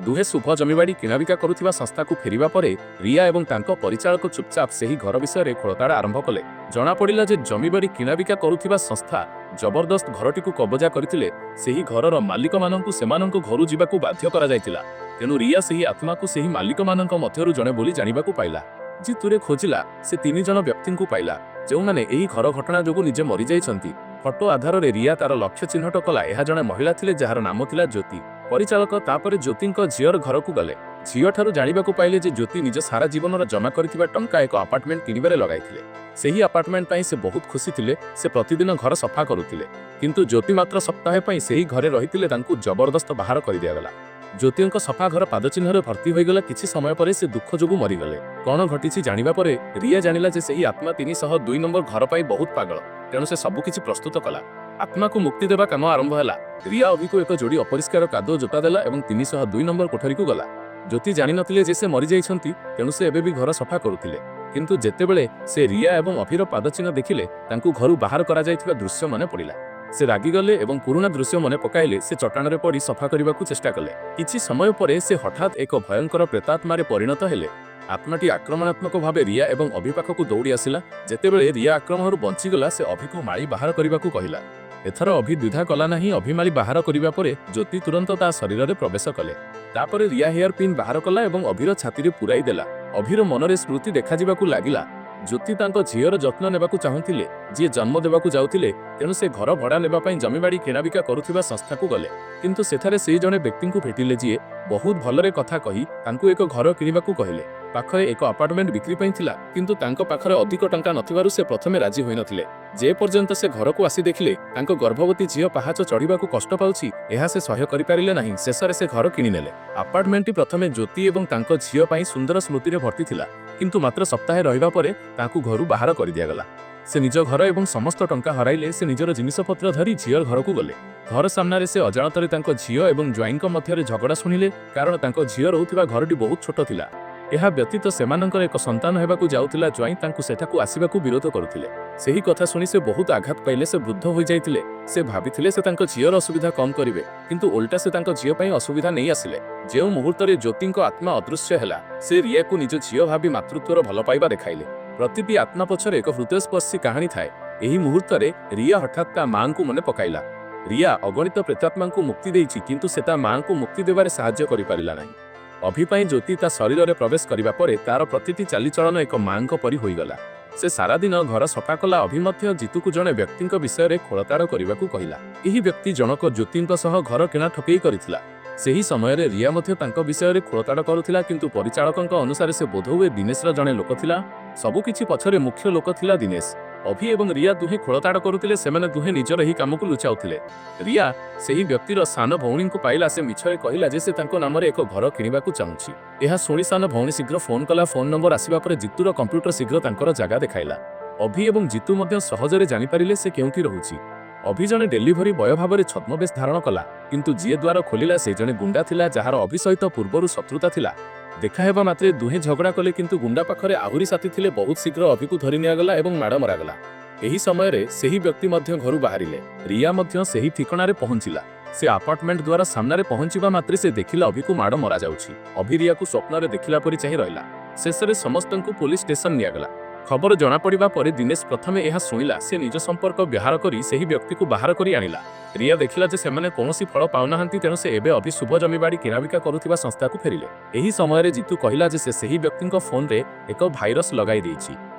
ଦୁହେଁ ଶୁଭ ଜମିବାଡ଼ି କିଣାବିକା କରୁଥିବା ସଂସ୍ଥାକୁ ଫେରିବା ପରେ ରିୟା ଏବଂ ତାଙ୍କ ପରିଚାଳକ ଚୁପଚାପ ସେହି ଘର ବିଷୟରେ ଖୋଳତାଡ଼ ଆରମ୍ଭ କଲେ। ଜଣାପଡ଼ିଲା ଯେ ଜମିବାଡ଼ି କିଣାବିକା କରୁଥିବା ସଂସ୍ଥା ଜବରଦସ୍ତ ଘରଟିକୁ କବଜା କରିଥିଲେ। ସେହି ଘରର ମାଲିକମାନଙ୍କୁ ସେମାନଙ୍କ ଘରୁ ଯିବାକୁ ବାଧ୍ୟ କରାଯାଇଥିଲା। ତେଣୁ ରିୟା ସେହି ଆତ୍ମାକୁ ସେହି ମାଲିକମାନଙ୍କ ମଧ୍ୟରୁ ଜଣେ ବୋଲି ଜାଣିବାକୁ ପାଇଲା। ଜିତୁରେ ଖୋଜିଲା ସେ 3 ଜଣ ବ୍ୟକ୍ତିଙ୍କୁ ପାଇଲା ଯେଉଁମାନେ ଏହି ଘର ଘଟଣା ଯୋଗୁଁ ନିଜେ ମରିଯାଇଛନ୍ତି। ଫଟୋ ଆଧାରରେ ରିୟା ତାର ଲକ୍ଷ୍ୟ ଚିହ୍ନଟ କଲା। ଏହା ଜଣେ ମହିଳା ଥିଲେ ଯାହାର ନାମ ଥିଲା ଜ୍ୟୋତି। ପରିଚାଳକ ତାପରେ ଜ୍ୟୋତିଙ୍କ ଝିଅର ଘରକୁ ଗଲେ। ଝିଅଠାରୁ ଜାଣିବାକୁ ପାଇଲେ ଯେ ଜ୍ୟୋତି ନିଜ ସାରା ଜୀବନର ଜମା କରିଥିବା ଟଙ୍କା ଏକ ଆପାର୍ଟମେଣ୍ଟ କିଣିବାରେ ଲଗାଇଥିଲେ। ସେହି ଆପାର୍ଟମେଣ୍ଟ ପାଇଁ ସେ ବହୁତ ଖୁସି ଥିଲେ। ସେ ପ୍ରତିଦିନ ଘର ସଫା କରୁଥିଲେ। କିନ୍ତୁ ଜ୍ୟୋତି ମାତ୍ର ସପ୍ତାହେ ପାଇଁ ସେହି ଘରେ ରହିଥିଲେ। ତାଙ୍କୁ ଜବରଦସ୍ତ ବାହାର କରିଦିଆଗଲା। ଜ୍ୟୋତିଙ୍କ ସଫା ଘର ପାଦଚିହ୍ନରେ ଭର୍ତ୍ତି ହୋଇଗଲା। କିଛି ସମୟ ପରେ ସେ ଦୁଃଖ ଯୋଗୁଁ ମରିଗଲେ। କ'ଣ ଘଟିଛି ଜାଣିବା ପରେ ରିୟା ଜାଣିଲା ଯେ ସେହି ଆତ୍ମା 302 ନମ୍ବର ଘର ପାଇଁ ବହୁତ ପାଗଳ। ତେଣୁ ସେ ସବୁକିଛି ପ୍ରସ୍ତୁତ କଲା। ଆତ୍ମାକୁ ମୁକ୍ତି ଦେବା କାମ ଆରମ୍ଭ ହେଲା। ରିୟା ଅଭିକୁ ଏକ ଯୋଡ଼ି ଅପରିଷ୍କାର କାଦୁଅ ଜୋତା ଦେଲା ଏବଂ 302 ନମ୍ବର କୋଠରୀକୁ ଗଲା। ଜ୍ୟୋତି ଜାଣିନଥିଲେ ଯେ ସେ ମରିଯାଇଛନ୍ତି, ତେଣୁ ସେ ଏବେ ବି ଘର ସଫା କରୁଥିଲେ। କିନ୍ତୁ ଯେତେବେଳେ ସେ ରିୟା ଏବଂ ଅଭିର ପାଦଚିହ୍ନ ଦେଖିଲେ, ତାଙ୍କୁ ଘରୁ ବାହାର କରାଯାଇଥିବା ଦୃଶ୍ୟ ମନେ ପଡ଼ିଲା। ସେ ରାଗିଗଲେ ଏବଂ ପୁରୁଣା ଦୃଶ୍ୟ ମନେ ପକାଇଲେ। ସେ ଚଟାଣରେ ପଡ଼ି ସଫା କରିବାକୁ ଚେଷ୍ଟା କଲେ। କିଛି ସମୟ ପରେ ସେ ହଠାତ୍ ଏକ ଭୟଙ୍କର ପ୍ରେତାତ୍ମାରେ ପରିଣତ ହେଲେ। ଆତ୍ମାଟି ଆକ୍ରମଣାତ୍ମକ ଭାବେ ରିୟା ଏବଂ ଅଭି ପାଖକୁ ଦୌଡ଼ି ଆସିଲା। ଯେତେବେଳେ ରିୟା ଆକ୍ରମଣରୁ ବଞ୍ଚିଗଲା, ସେ ଅଭିକୁ ମାଳି ବାହାର କରିବାକୁ କହିଲା। ଏଥର ଅଭି ଦ୍ୱିଧା କଲା ନାହିଁ। ଅଭି ମାଳି ବାହାର କରିବା ପରେ ଜ୍ୟୋତି ତୁରନ୍ତ ତା ଶରୀରରେ ପ୍ରବେଶ କଲେ। ତାପରେ ରିୟା ହେୟାର ପିନ୍ ବାହାର କଲା ଏବଂ ଅଭିର ଛାତିରେ ପୁରାଇ ଦେଲା। ଅଭିର ମନରେ ସ୍ମୃତି ଦେଖାଯିବାକୁ ଲାଗିଲା। ଜ୍ୟୋତି ତାଙ୍କ ଝିଅର ଯତ୍ନ ନେବାକୁ ଚାହୁଁଥିଲେ, ଯିଏ ଜନ୍ମ ଦେବାକୁ ଯାଉଥିଲେ। ତେଣୁ ସେ ଘର ଭଡ଼ା ନେବା ପାଇଁ ଜମିବାଡ଼ି କିଣାବିକା କରୁଥିବା ସଂସ୍ଥାକୁ ଗଲେ। କିନ୍ତୁ ସେଠାରେ ସେହି ଜଣେ ବ୍ୟକ୍ତିଙ୍କୁ ଭେଟିଲେ ଯିଏ ବହୁତ ଭଲରେ କଥା କହି ତାଙ୍କୁ ଏକ ଘର କିଣିବାକୁ କହିଲେ। ପାଖରେ ଏକ ଆପାର୍ଟମେଣ୍ଟ ବିକ୍ରି ପାଇଁ ଥିଲା, କିନ୍ତୁ ତାଙ୍କ ପାଖରେ ଅଧିକ ଟଙ୍କା ନଥିବାରୁ ସେ ପ୍ରଥମେ ରାଜି ହୋଇନଥିଲେ। ଯେ ପର୍ଯ୍ୟନ୍ତ ସେ ଘରକୁ ଆସି ଦେଖିଲେ ତାଙ୍କ ଗର୍ଭବତୀ ଝିଅ ପାହାଚ ଚଢ଼ିବାକୁ କଷ୍ଟ ପାଉଛି, ଏହା ସେ ସହ୍ୟ କରିପାରିଲେ ନାହିଁ। ଶେଷରେ ସେ ଘର କିଣିନେଲେ। ଆପାର୍ଟମେଣ୍ଟଟି ପ୍ରଥମେ ଜ୍ୟୋତି ଏବଂ ତାଙ୍କ ଝିଅ ପାଇଁ ସୁନ୍ଦର ସ୍ମୃତିରେ ଭର୍ତ୍ତି ଥିଲା, କିନ୍ତୁ ମାତ୍ର ସପ୍ତାହେ ରହିବା ପରେ ତାଙ୍କୁ ଘରୁ ବାହାର କରିଦିଆଗଲା। ସେ ନିଜ ଘର ଏବଂ ସମସ୍ତ ଟଙ୍କା ହରାଇଲେ। ସେ ନିଜର ଜିନିଷପତ୍ର ଧରି ଝିଅ ଘରକୁ ଗଲେ। ଘର ସାମ୍ନାରେ ସେ ଅଜାଣତରେ ତାଙ୍କ ଝିଅ ଏବଂ ଜ୍ୱାଇଁଙ୍କ ମଧ୍ୟରେ ଝଗଡ଼ା ଶୁଣିଲେ, କାରଣ ତାଙ୍କ ଝିଅ ରହୁଥିବା ଘରଟି ବହୁତ ଛୋଟ ଥିଲା। ଏହା ବ୍ୟତୀତ ସେମାନଙ୍କର ଏକ ସନ୍ତାନ ହେବାକୁ ଯାଉଥିଲା। ଜ୍ୱାଇଁ ତାଙ୍କୁ ସେଠାକୁ ଆସିବାକୁ ବିରୋଧ କରୁଥିଲେ। ସେହି କଥା ଶୁଣି ସେ ବହୁତ ଆଘାତ ପାଇଲେ। ସେ ବୃଦ୍ଧ ହୋଇଯାଇଥିଲେ। ସେ ଭାବିଥିଲେ ସେ ତାଙ୍କ ଝିଅର ଅସୁବିଧା କମ୍ କରିବେ, କିନ୍ତୁ ଓଲଟା ସେ ତାଙ୍କ ଝିଅ ପାଇଁ ଅସୁବିଧା ନେଇ ଆସିଲେ। ଯେଉଁ ମୁହୂର୍ତ୍ତରେ ଜ୍ୟୋତିଙ୍କ ଆତ୍ମା ଅଦୃଶ୍ୟ ହେଲା, ସେ ରିୟାକୁ ନିଜ ଝିଅ ଭାବି ମାତୃତ୍ୱର ଭଲ ପାଇବା ଦେଖାଇଲେ। ପ୍ରତିଟି ଆତ୍ମା ପଛରେ ଏକ ହୃଦୟସ୍ପର୍ଶୀ କାହାଣୀ ଥାଏ। ଏହି ମୁହୂର୍ତ୍ତରେ ରିୟା ହଠାତ୍ ତା ମାଆଙ୍କୁ ମନେ ପକାଇଲା। ରିୟା ଅଗଣିତ ପ୍ରେତାତ୍ମାଙ୍କୁ ମୁକ୍ତି ଦେଇଛି, କିନ୍ତୁ ସେ ତା ମାଆଙ୍କୁ ମୁକ୍ତି ଦେବାରେ ସାହାଯ୍ୟ କରିପାରିଲା ନାହିଁ। ଅଭି ପାଇଁ ଜ୍ୟୋତି ତା ଶରୀରରେ ପ୍ରବେଶ କରିବା ପରେ ତାର ପ୍ରତିଟି ଚାଲିଚଳନ ଏକ ମାଆଙ୍କ ପରି ହୋଇଗଲା। ସେ ସାରାଦିନ ଘର ସଫା କଲା। ଅଭି ମଧ୍ୟ ଜିତୁକୁ ଜଣେ ବ୍ୟକ୍ତିଙ୍କ ବିଷୟରେ ଖୋଳତାଡ଼ କରିବାକୁ କହିଲା। ଏହି ବ୍ୟକ୍ତି ଜଣକ ଜ୍ୟୋତିଙ୍କ ସହ ଘର କିଣା ଠକେଇ କରିଥିଲା। ସେହି ସମୟରେ ରିୟା ମଧ୍ୟ ତାଙ୍କ ବିଷୟରେ ଖୋଳତାଡ଼ କରୁଥିଲା, କିନ୍ତୁ ପରିଚାଳକଙ୍କ ଅନୁସାରେ ସେ ବୋଧହୁଏ ଦିନେଶର ଜଣେ ଲୋକ ଥିଲା। ସବୁକିଛି ପଛରେ ମୁଖ୍ୟ ଲୋକ ଥିଲା ଦିନେଶ। ଅଭି ଏବଂ ରିୟା ଦୁହେଁ ଖୋଳତାଡ଼ କରୁଥିଲେ। ସେମାନେ ଦୁହେଁ ନିଜର ଏହି କାମକୁ ଲୁଚାଉଥିଲେ। ରିୟା ସେହି ବ୍ୟକ୍ତିର ସାନ ଭଉଣୀଙ୍କୁ ପାଇଲା। ସେ ମିଛରେ କହିଲା ଯେ ସେ ତାଙ୍କ ନାମରେ ଏକ ଘର କିଣିବାକୁ ଚାହୁଁଛି। ଏହା ଶୁଣି ସାନ ଭଉଣୀ ଶୀଘ୍ର ଫୋନ୍ କଲା। ଫୋନ୍ ନମ୍ବର ଆସିବା ପରେ ଜିତୁର କମ୍ପ୍ୟୁଟର ଶୀଘ୍ର ତାଙ୍କର ଜାଗା ଦେଖାଇଲା। ଅଭି ଏବଂ ଜିତୁ ମଧ୍ୟ ସହଜରେ ଜାଣିପାରିଲେ ସେ କେଉଁଠି ରହୁଛି। ଅଭି ଜଣେ ଡେଲିଭରି ବୟ ଭାବରେ ଛଦ୍ମବେଶ ଧାରଣ କଲା, କିନ୍ତୁ ଯିଏ ଦ୍ୱାର ଖୋଲିଲା ସେ ଜଣେ ଗୁଣ୍ଡା ଥିଲା, ଯାହାର ଅଭି ସହିତ ପୂର୍ବରୁ ଶତ୍ରୁତା ଥିଲା। ଦେଖା ହେବା ମାତ୍ରେ ଦୁହେଁ ଝଗଡ଼ା କଲେ, କିନ୍ତୁ ଗୁଣ୍ଡା ପାଖରେ ଆହୁରି ସାଥୀ ଥିଲେ। ବହୁତ ଶୀଘ୍ର ଅଭିକୁ ଧରି ନିଆଗଲା ଏବଂ ମାଡ଼ ମରାଗଲା। ଏହି ସମୟରେ ସେହି ବ୍ୟକ୍ତି ମଧ୍ୟ ଘରୁ ବାହାରିଲେ। ରିୟା ମଧ୍ୟ ସେହି ଠିକଣାରେ ପହଞ୍ଚିଲା। ସେ ଆପାର୍ଟମେଣ୍ଟ ଦ୍ୱାରା ସାମ୍ନାରେ ପହଞ୍ଚିବା ମାତ୍ରେ ସେ ଦେଖିଲା ଅଭିକୁ ମାଡ଼ ମରାଯାଉଛି। ଅଭି ରିୟାକୁ ସ୍ୱପ୍ନରେ ଦେଖିଲା ପରି ଚାହିଁ ରହିଲା। ଶେଷରେ ସମସ୍ତଙ୍କୁ ପୋଲିସ ଷ୍ଟେସନ ନିଆଗଲା। ଖବର ଜଣାପଡ଼ିବା ପରେ ଦିନେଶ ପ୍ରଥମେ ଏହା ଶୁଣିଲା। ସେ ନିଜ ସମ୍ପର୍କ ବ୍ୟବହାର କରି ସେହି ବ୍ୟକ୍ତିକୁ ବାହାର କରି ଆଣିଲା। ରିୟା ଦେଖିଲା ଯେ ସେମାନେ କୌଣସି ଫଳ ପାଉନାହାନ୍ତି, ତେଣୁ ସେ ଏବେ ଅଭି ଶୁଭ ଜମିବାଡ଼ି କିଣାବିକା କରୁଥିବା ସଂସ୍ଥାକୁ ଫେରିଲେ। ଏହି ସମୟରେ ଜିତୁ କହିଲା ଯେ ସେ ସେହି ବ୍ୟକ୍ତିଙ୍କ ଫୋନ୍ରେ ଏକ ଭାଇରସ୍ ଲଗାଇ ଦେଇଛି।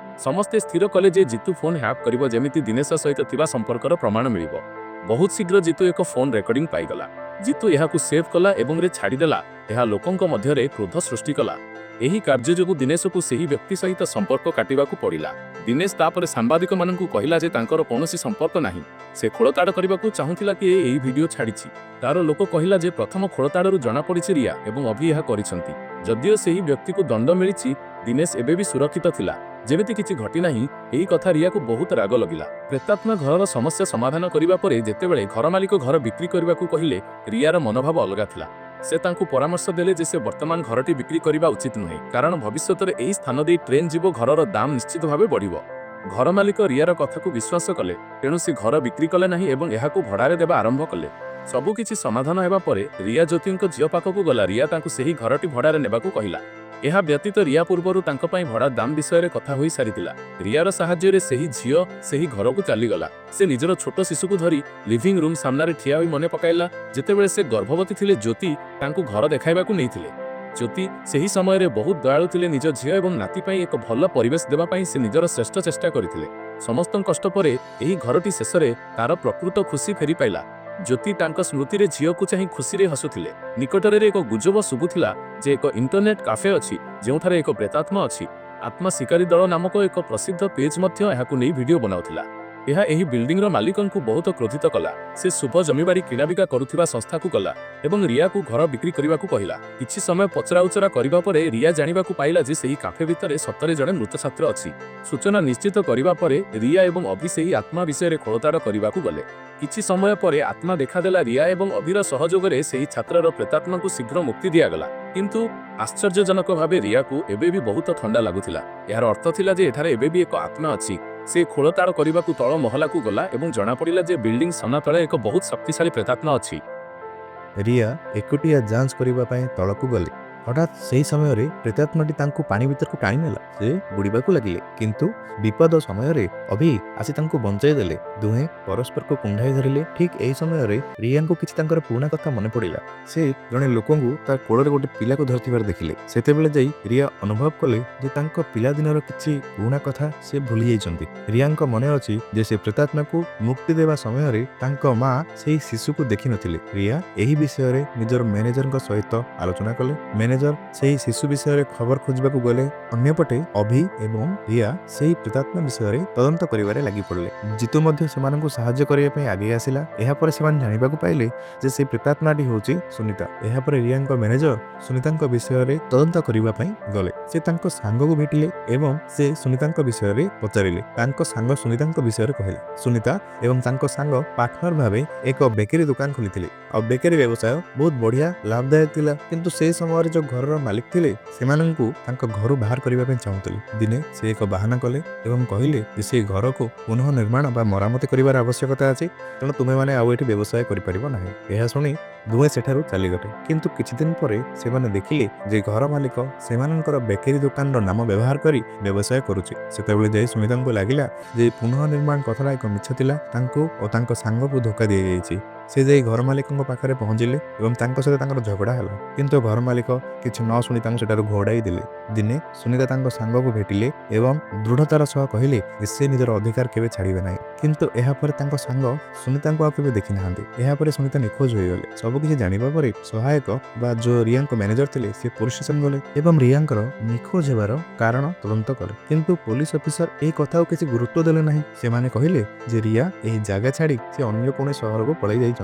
ସମସ୍ତେ ସ୍ଥିର କଲେ ଯେ ଜିତୁ ଫୋନ୍ ହ୍ୟାକ୍ କରିବ, ଯେମିତି ଦିନେଶ ସହିତ ଥିବା ସମ୍ପର୍କର ପ୍ରମାଣ ମିଳିବ। ବହୁତ ଶୀଘ୍ର ଜିତୁ ଏକ ଫୋନ୍ ରେକର୍ଡିଂ ପାଇଗଲା। ଜିତୁ ଏହାକୁ ସେଭ୍ କଲା ଏବଂ ଛାଡ଼ିଦେଲା। ଏହା ଲୋକଙ୍କ ମଧ୍ୟରେ କ୍ରୋଧ ସୃଷ୍ଟି କଲା। ଏହି କାର୍ଯ୍ୟ ଯୋଗୁଁ ଦିନେଶକୁ ସେହି ବ୍ୟକ୍ତି ସହିତ ସମ୍ପର୍କ କାଟିବାକୁ ପଡ଼ିଲା। ଦିନେଶ ତାପରେ ସାମ୍ବାଦିକମାନଙ୍କୁ କହିଲା ଯେ ତାଙ୍କର କୌଣସି ସମ୍ପର୍କ ନାହିଁ। ସେ ଖୋଳତାଡ଼ କରିବାକୁ ଚାହୁଁଥିଲା କି ଏହି ଭିଡିଓ ଛାଡ଼ିଛି। ତାର ଲୋକ କହିଲା ଯେ ପ୍ରଥମ ଖୋଳତାଡ଼ରୁ ଜଣାପଡ଼ିଛି ରିୟା ଏବଂ ଅଭି ଏହା କରିଛନ୍ତି। ଯଦିଓ ସେହି ବ୍ୟକ୍ତିକୁ ଦଣ୍ଡ ମିଳିଛି, ଦିନେଶ ଏବେ ବି ସୁରକ୍ଷିତ ଥିଲା, ଯେମିତି କିଛି ଘଟିନାହିଁ। ଏହି କଥା ରିୟାକୁ ବହୁତ ରାଗ ଲାଗିଲା। ପ୍ରେତାତ୍ମା ଘରର ସମସ୍ୟା ସମାଧାନ କରିବା ପରେ ଯେତେବେଳେ ଘର ମାଲିକ ଘର ବିକ୍ରି କରିବାକୁ କହିଲେ, ରିୟାର ମନୋଭାବ ଅଲଗା ଥିଲା। ସେ ତାଙ୍କୁ ପରାମର୍ଶ ଦେଲେ ଯେ ସେ ବର୍ତ୍ତମାନ ଘରଟି ବିକ୍ରି କରିବା ଉଚିତ ନୁହେଁ, କାରଣ ଭବିଷ୍ୟତରେ ଏହି ସ୍ଥାନ ଦେଇ ଟ୍ରେନ୍ ଯିବ। ଘରର ଦାମ ନିଶ୍ଚିତ ଭାବେ ବଢ଼ିବ। ଘର ମାଲିକ ରିୟାର କଥାକୁ ବିଶ୍ୱାସ କଲେ, ତେଣୁ ସେ ଘର ବିକ୍ରି କଲେ ନାହିଁ ଏବଂ ଏହାକୁ ଭଡ଼ାରେ ଦେବା ଆରମ୍ଭ କଲେ। ସବୁକିଛି ସମାଧାନ ହେବା ପରେ ରିୟା ଜ୍ୟୋତିଙ୍କ ଝିଅ ପାଖକୁ ଗଲା। ରିୟା ତାଙ୍କୁ ସେହି ଘରଟି ଭଡ଼ାରେ ନେବାକୁ କହିଲା। ଏହା ବ୍ୟତୀତ ରିୟା ପୂର୍ବରୁ ତାଙ୍କ ପାଇଁ ଭଡ଼ା ଦାମ ବିଷୟରେ କଥା ହୋଇ ସାରିଥିଲା। ରିୟାର ସାହାଯ୍ୟରେ ସେହି ଝିଅ ସେହି ଘରକୁ ଚାଲିଗଲା। ସେ ନିଜର ଛୋଟ ଶିଶୁକୁ ଧରି ଲିଭିଂ ରୁମ୍ ସାମ୍ନାରେ ଠିଆ ହୋଇ ମନେ ପକାଇଲା ଯେତେବେଳେ ସେ ଗର୍ଭବତୀ ଥିଲେ ଜ୍ୟୋତି ତାଙ୍କୁ ଘର ଦେଖାଇବାକୁ ନେଇଥିଲେ। ଜ୍ୟୋତି ସେହି ସମୟରେ ବହୁତ ଦୟାଳୁ ଥିଲେ। ନିଜ ଝିଅ ଏବଂ ନାତି ପାଇଁ ଏକ ଭଲ ପରିବେଶ ଦେବା ପାଇଁ ସେ ନିଜର ଶ୍ରେଷ୍ଠ ଚେଷ୍ଟା କରିଥିଲେ। ସମସ୍ତ କଷ୍ଟ ପରେ ଏହି ଘରଟି ଶେଷରେ ତାର ପ୍ରକୃତ ଖୁସି ଫେରି ପାଇଲା। ଜ୍ୟୋତି ତାଙ୍କ ସ୍ମୃତିରେ ଝିଅକୁ ଚାହିଁ ଖୁସିରେ ହସୁଥିଲେ। ନିକଟରେ ଏକ ଗୁଜବ ଶୁଭୁଥିଲା ଯେ ଏକ ଇଣ୍ଟରନେଟ୍ କାଫେ ଅଛି ଯେଉଁଠାରେ ଏକ ପ୍ରେତାତ୍ମା ଅଛି। ଆତ୍ମା ଶିକାରୀ ଦଳ ନାମକ ଏକ ପ୍ରସିଦ୍ଧ ପେଜ୍ ମଧ୍ୟ ଏହାକୁ ନେଇ ଭିଡିଓ ବନାଉଥିଲା। ଏହା ଏହି ବିଲ୍ଡିଂର ମାଲିକଙ୍କୁ ବହୁତ କ୍ରୋଧିତ କଲା। ସେ ଶୁଭ ଜମିବାଡ଼ି କିଣାବିକା କରୁଥିବା ସଂସ୍ଥାକୁ ଗଲା ଏବଂ ରିୟାକୁ ଘର ବିକ୍ରି କରିବାକୁ କହିଲା। କିଛି ସମୟ ପଚରାଉଚରା କରିବା ପରେ ରିୟା ଜାଣିବାକୁ ପାଇଲା ଯେ ସେହି କାଫେ ଭିତରେ ସତରେ ଜଣେ ମୃତ ଛାତ୍ର ଅଛି। ସୂଚନା ନିଶ୍ଚିତ କରିବା ପରେ ରିୟା ଏବଂ ଅଭି ସେହି ଆତ୍ମା ବିଷୟରେ ଖୋଳତାଡ଼ କରିବାକୁ ଗଲେ। କିଛି ସମୟ ପରେ ଆତ୍ମା ଦେଖାଦେଲା। ରିୟା ଏବଂ ଅଭିର ସହଯୋଗରେ ସେହି ଛାତ୍ରର ପ୍ରେତାତ୍ମାକୁ ଶୀଘ୍ର ମୁକ୍ତି ଦିଆଗଲା। କିନ୍ତୁ ଆଶ୍ଚର୍ଯ୍ୟଜନକ ଭାବେ ରିୟାକୁ ଏବେ ବି ବହୁତ ଥଣ୍ଡା ଲାଗୁଥିଲା। ଏହାର ଅର୍ଥ ଥିଲା ଯେ ଏଠାରେ ଏବେ ବି ଏକ ଆତ୍ମା ଅଛି। ସେ ଖୋଳତାଡ଼ କରିବାକୁ ତଳ ମହଲାକୁ ଗଲା ଏବଂ ଜଣାପଡ଼ିଲା ଯେ ବିଲ୍ଡିଂ ସାମ୍ନା ତଳେ ଏକ ବହୁତ ଶକ୍ତିଶାଳୀ ପ୍ରେତାତ୍ମା ଅଛି। ରିୟା ଏକୁଟିଆ ଯାଞ୍ଚ କରିବା ପାଇଁ ତଳକୁ ଗଲେ। ହଠାତ୍ ସେହି ସମୟରେ ପ୍ରେତାତ୍ମାଟି ତାଙ୍କୁ ପାଣି ଭିତରକୁ ଟାଣି ନେଲା। ସେ ବୁଡ଼ିବାକୁ ଲାଗିଲେ, କିନ୍ତୁ ବିପଦ ସମୟରେ ଅଭି ଆସି ତାଙ୍କୁ ବଞ୍ଚାଇ ଦେଲେ। ଦୁହେଁ ପରସ୍ପରକୁ କୁଣ୍ଢାଇ ଧରିଲେ। ଠିକ୍ ଏହି ସମୟରେ ରିୟାଙ୍କୁ କିଛି ତାଙ୍କର ପୁରୁଣା କଥା ମନେ ପଡ଼ିଲା। ସେ ଜଣେ ଲୋକଙ୍କୁ ତା କୋଳରେ ଗୋଟେ ପିଲାକୁ ଧରିଥିବାର ଦେଖିଲେ। ସେତେବେଳେ ଯାଇ ରିୟା ଅନୁଭବ କଲେ ଯେ ତାଙ୍କ ପିଲାଦିନର କିଛି ପୁରୁଣା କଥା ସେ ଭୁଲି ଯାଇଛନ୍ତି। ରିୟାଙ୍କ ମନେ ଅଛି ଯେ ସେ ପ୍ରେତାତ୍ମାକୁ ମୁକ୍ତି ଦେବା ସମୟରେ ତାଙ୍କ ମା ସେହି ଶିଶୁକୁ ଦେଖିନଥିଲେ। ରିୟା ଏହି ବିଷୟରେ ନିଜର ମ୍ୟାନେଜରଙ୍କ ସହିତ ଆଲୋଚନା କଲେ। ମ୍ୟାନେଜର ସେହି ଶିଶୁ ବିଷୟରେ ଖବର ଖୋଜିବାକୁ ଗଲେ। ଅନ୍ୟପଟେ ଅଭି ଏବଂ ରିୟା ସେହି ପ୍ରେତାତ୍ମା ବିଷୟରେ ତଦନ୍ତ କରିବାରେ ଲାଗି ପଡ଼ିଲେ। ଜିତୁ ମଧ୍ୟ ସେମାନଙ୍କୁ ସାହାଯ୍ୟ କରିବା ପାଇଁ ଆଗେଇ ଆସିଲା। ଏହାପରେ ସେମାନେ ଜାଣିବାକୁ ପାଇଲେ ଯେ ସେହି ପ୍ରେତାତ୍ମାଟି ହେଉଛି ସୁନିତା। ଏହାପରେ ରିୟାଙ୍କ ମ୍ୟାନେଜର ସୁନିତାଙ୍କ ବିଷୟରେ ତଦନ୍ତ କରିବା ପାଇଁ ଗଲେ। ସେ ତାଙ୍କ ସାଙ୍ଗକୁ ଭେଟିଲେ ଏବଂ ସେ ସୁନିତାଙ୍କ ବିଷୟରେ ପଚାରିଲେ। ତାଙ୍କ ସାଙ୍ଗ ସୁନିତାଙ୍କ ବିଷୟରେ କହିଲେ। ସୁନିତା ଏବଂ ତାଙ୍କ ସାଙ୍ଗ ପାର୍ଟନର ଭାବେ ଏକ ବେକେରୀ ଦୋକାନ ଖୋଲିଥିଲେ। ଆଉ ବେକେରୀ ବ୍ୟବସାୟ ବହୁତ ବଢ଼ିଆ ଲାଭଦାୟକ ଥିଲା। କିନ୍ତୁ ସେହି ସମୟରେ ଯେଉଁ ଘରର ମାଲିକ ଥିଲେ ସେମାନଙ୍କୁ ତାଙ୍କ ଘରୁ ବାହାର କରିବା ପାଇଁ ଚାହୁଁଥିଲେ। ଦିନେ ସେ ଏକ ବାହାନା କଲେ ଏବଂ କହିଲେ ଯେ ସେ ଘରକୁ ପୁନଃ ନିର୍ମାଣ ବା ମରାମତି କରିବାର ଆବଶ୍ୟକତା ଅଛି, ତେଣୁ ତୁମେମାନେ ଆଉ ଏଠି ବ୍ୟବସାୟ କରିପାରିବ ନାହିଁ। ଏହା ଶୁଣି ଦୁହେଁ ସେଠାରୁ ଚାଲିଗଲେ। କିନ୍ତୁ କିଛି ଦିନ ପରେ ସେମାନେ ଦେଖିଲେ ଯେ ଘର ମାଲିକ ସେମାନଙ୍କର ବେକେରୀ ଦୋକାନର ନାମ ବ୍ୟବହାର କରି ବ୍ୟବସାୟ କରୁଛି। ସେତେବେଳେ ଯାଇ ସୁନିତାଙ୍କୁ ଲାଗିଲା ଯେ ପୁନଃ ନିର୍ମାଣ କଥାଟା ଏକ ମିଛ ଥିଲା। ତାଙ୍କୁ ଓ ତାଙ୍କ ସାଙ୍ଗକୁ ଧୋକା ଦିଆଯାଇଛି। ସେ ଯାଇ ଘର ମାଲିକଙ୍କ ପାଖରେ ପହଞ୍ଚିଲେ ଏବଂ ତାଙ୍କ ସହିତ ତାଙ୍କର ଝଗଡ଼ା ହେଲା। କିନ୍ତୁ ଘର ମାଲିକ କିଛି ନ ଶୁଣି ତାଙ୍କୁ ସେଠାରୁ ଘୋଡ଼ାଇ ଦେଲେ। ଦିନେ ସୁନିତା ତାଙ୍କ ସାଙ୍ଗକୁ ଭେଟିଲେ ଏବଂ ଦୃଢ଼ତାର ସହ କହିଲେ ଯେ ସେ ନିଜର ଅଧିକାର କେବେ ଛାଡ଼ିବେ ନାହିଁ। କିନ୍ତୁ ଏହାପରେ ତାଙ୍କ ସାଙ୍ଗ ସୁନିତାଙ୍କୁ ଆଉ କେବେ ଦେଖିନାହାନ୍ତି। ଏହାପରେ ସୁନିତା ନିଖୋଜ ହୋଇଗଲେ। ସବୁକିଛି ଜାଣିବା ପରେ ସହାୟକ ବା ଯେଉଁ ରିୟାଙ୍କ ମ୍ୟାନେଜର ଥିଲେ ସେ ପୋଲିସ ଷ୍ଟେସନ ଗଲେ ଏବଂ ରିୟାଙ୍କର ନିଖୋଜ ହେବାର କାରଣ ତଦନ୍ତ କଲେ। କିନ୍ତୁ ପୋଲିସ ଅଫିସର ଏହି କଥାକୁ କିଛି ଗୁରୁତ୍ୱ ଦେଲେ ନାହିଁ। ସେମାନେ କହିଲେ ଯେ ରିୟା ଏହି ଜାଗା ଛାଡ଼ି ସେ ଅନ୍ୟ କୌଣସି ସହରକୁ ପଳାଇ ଯାଇଛନ୍ତି।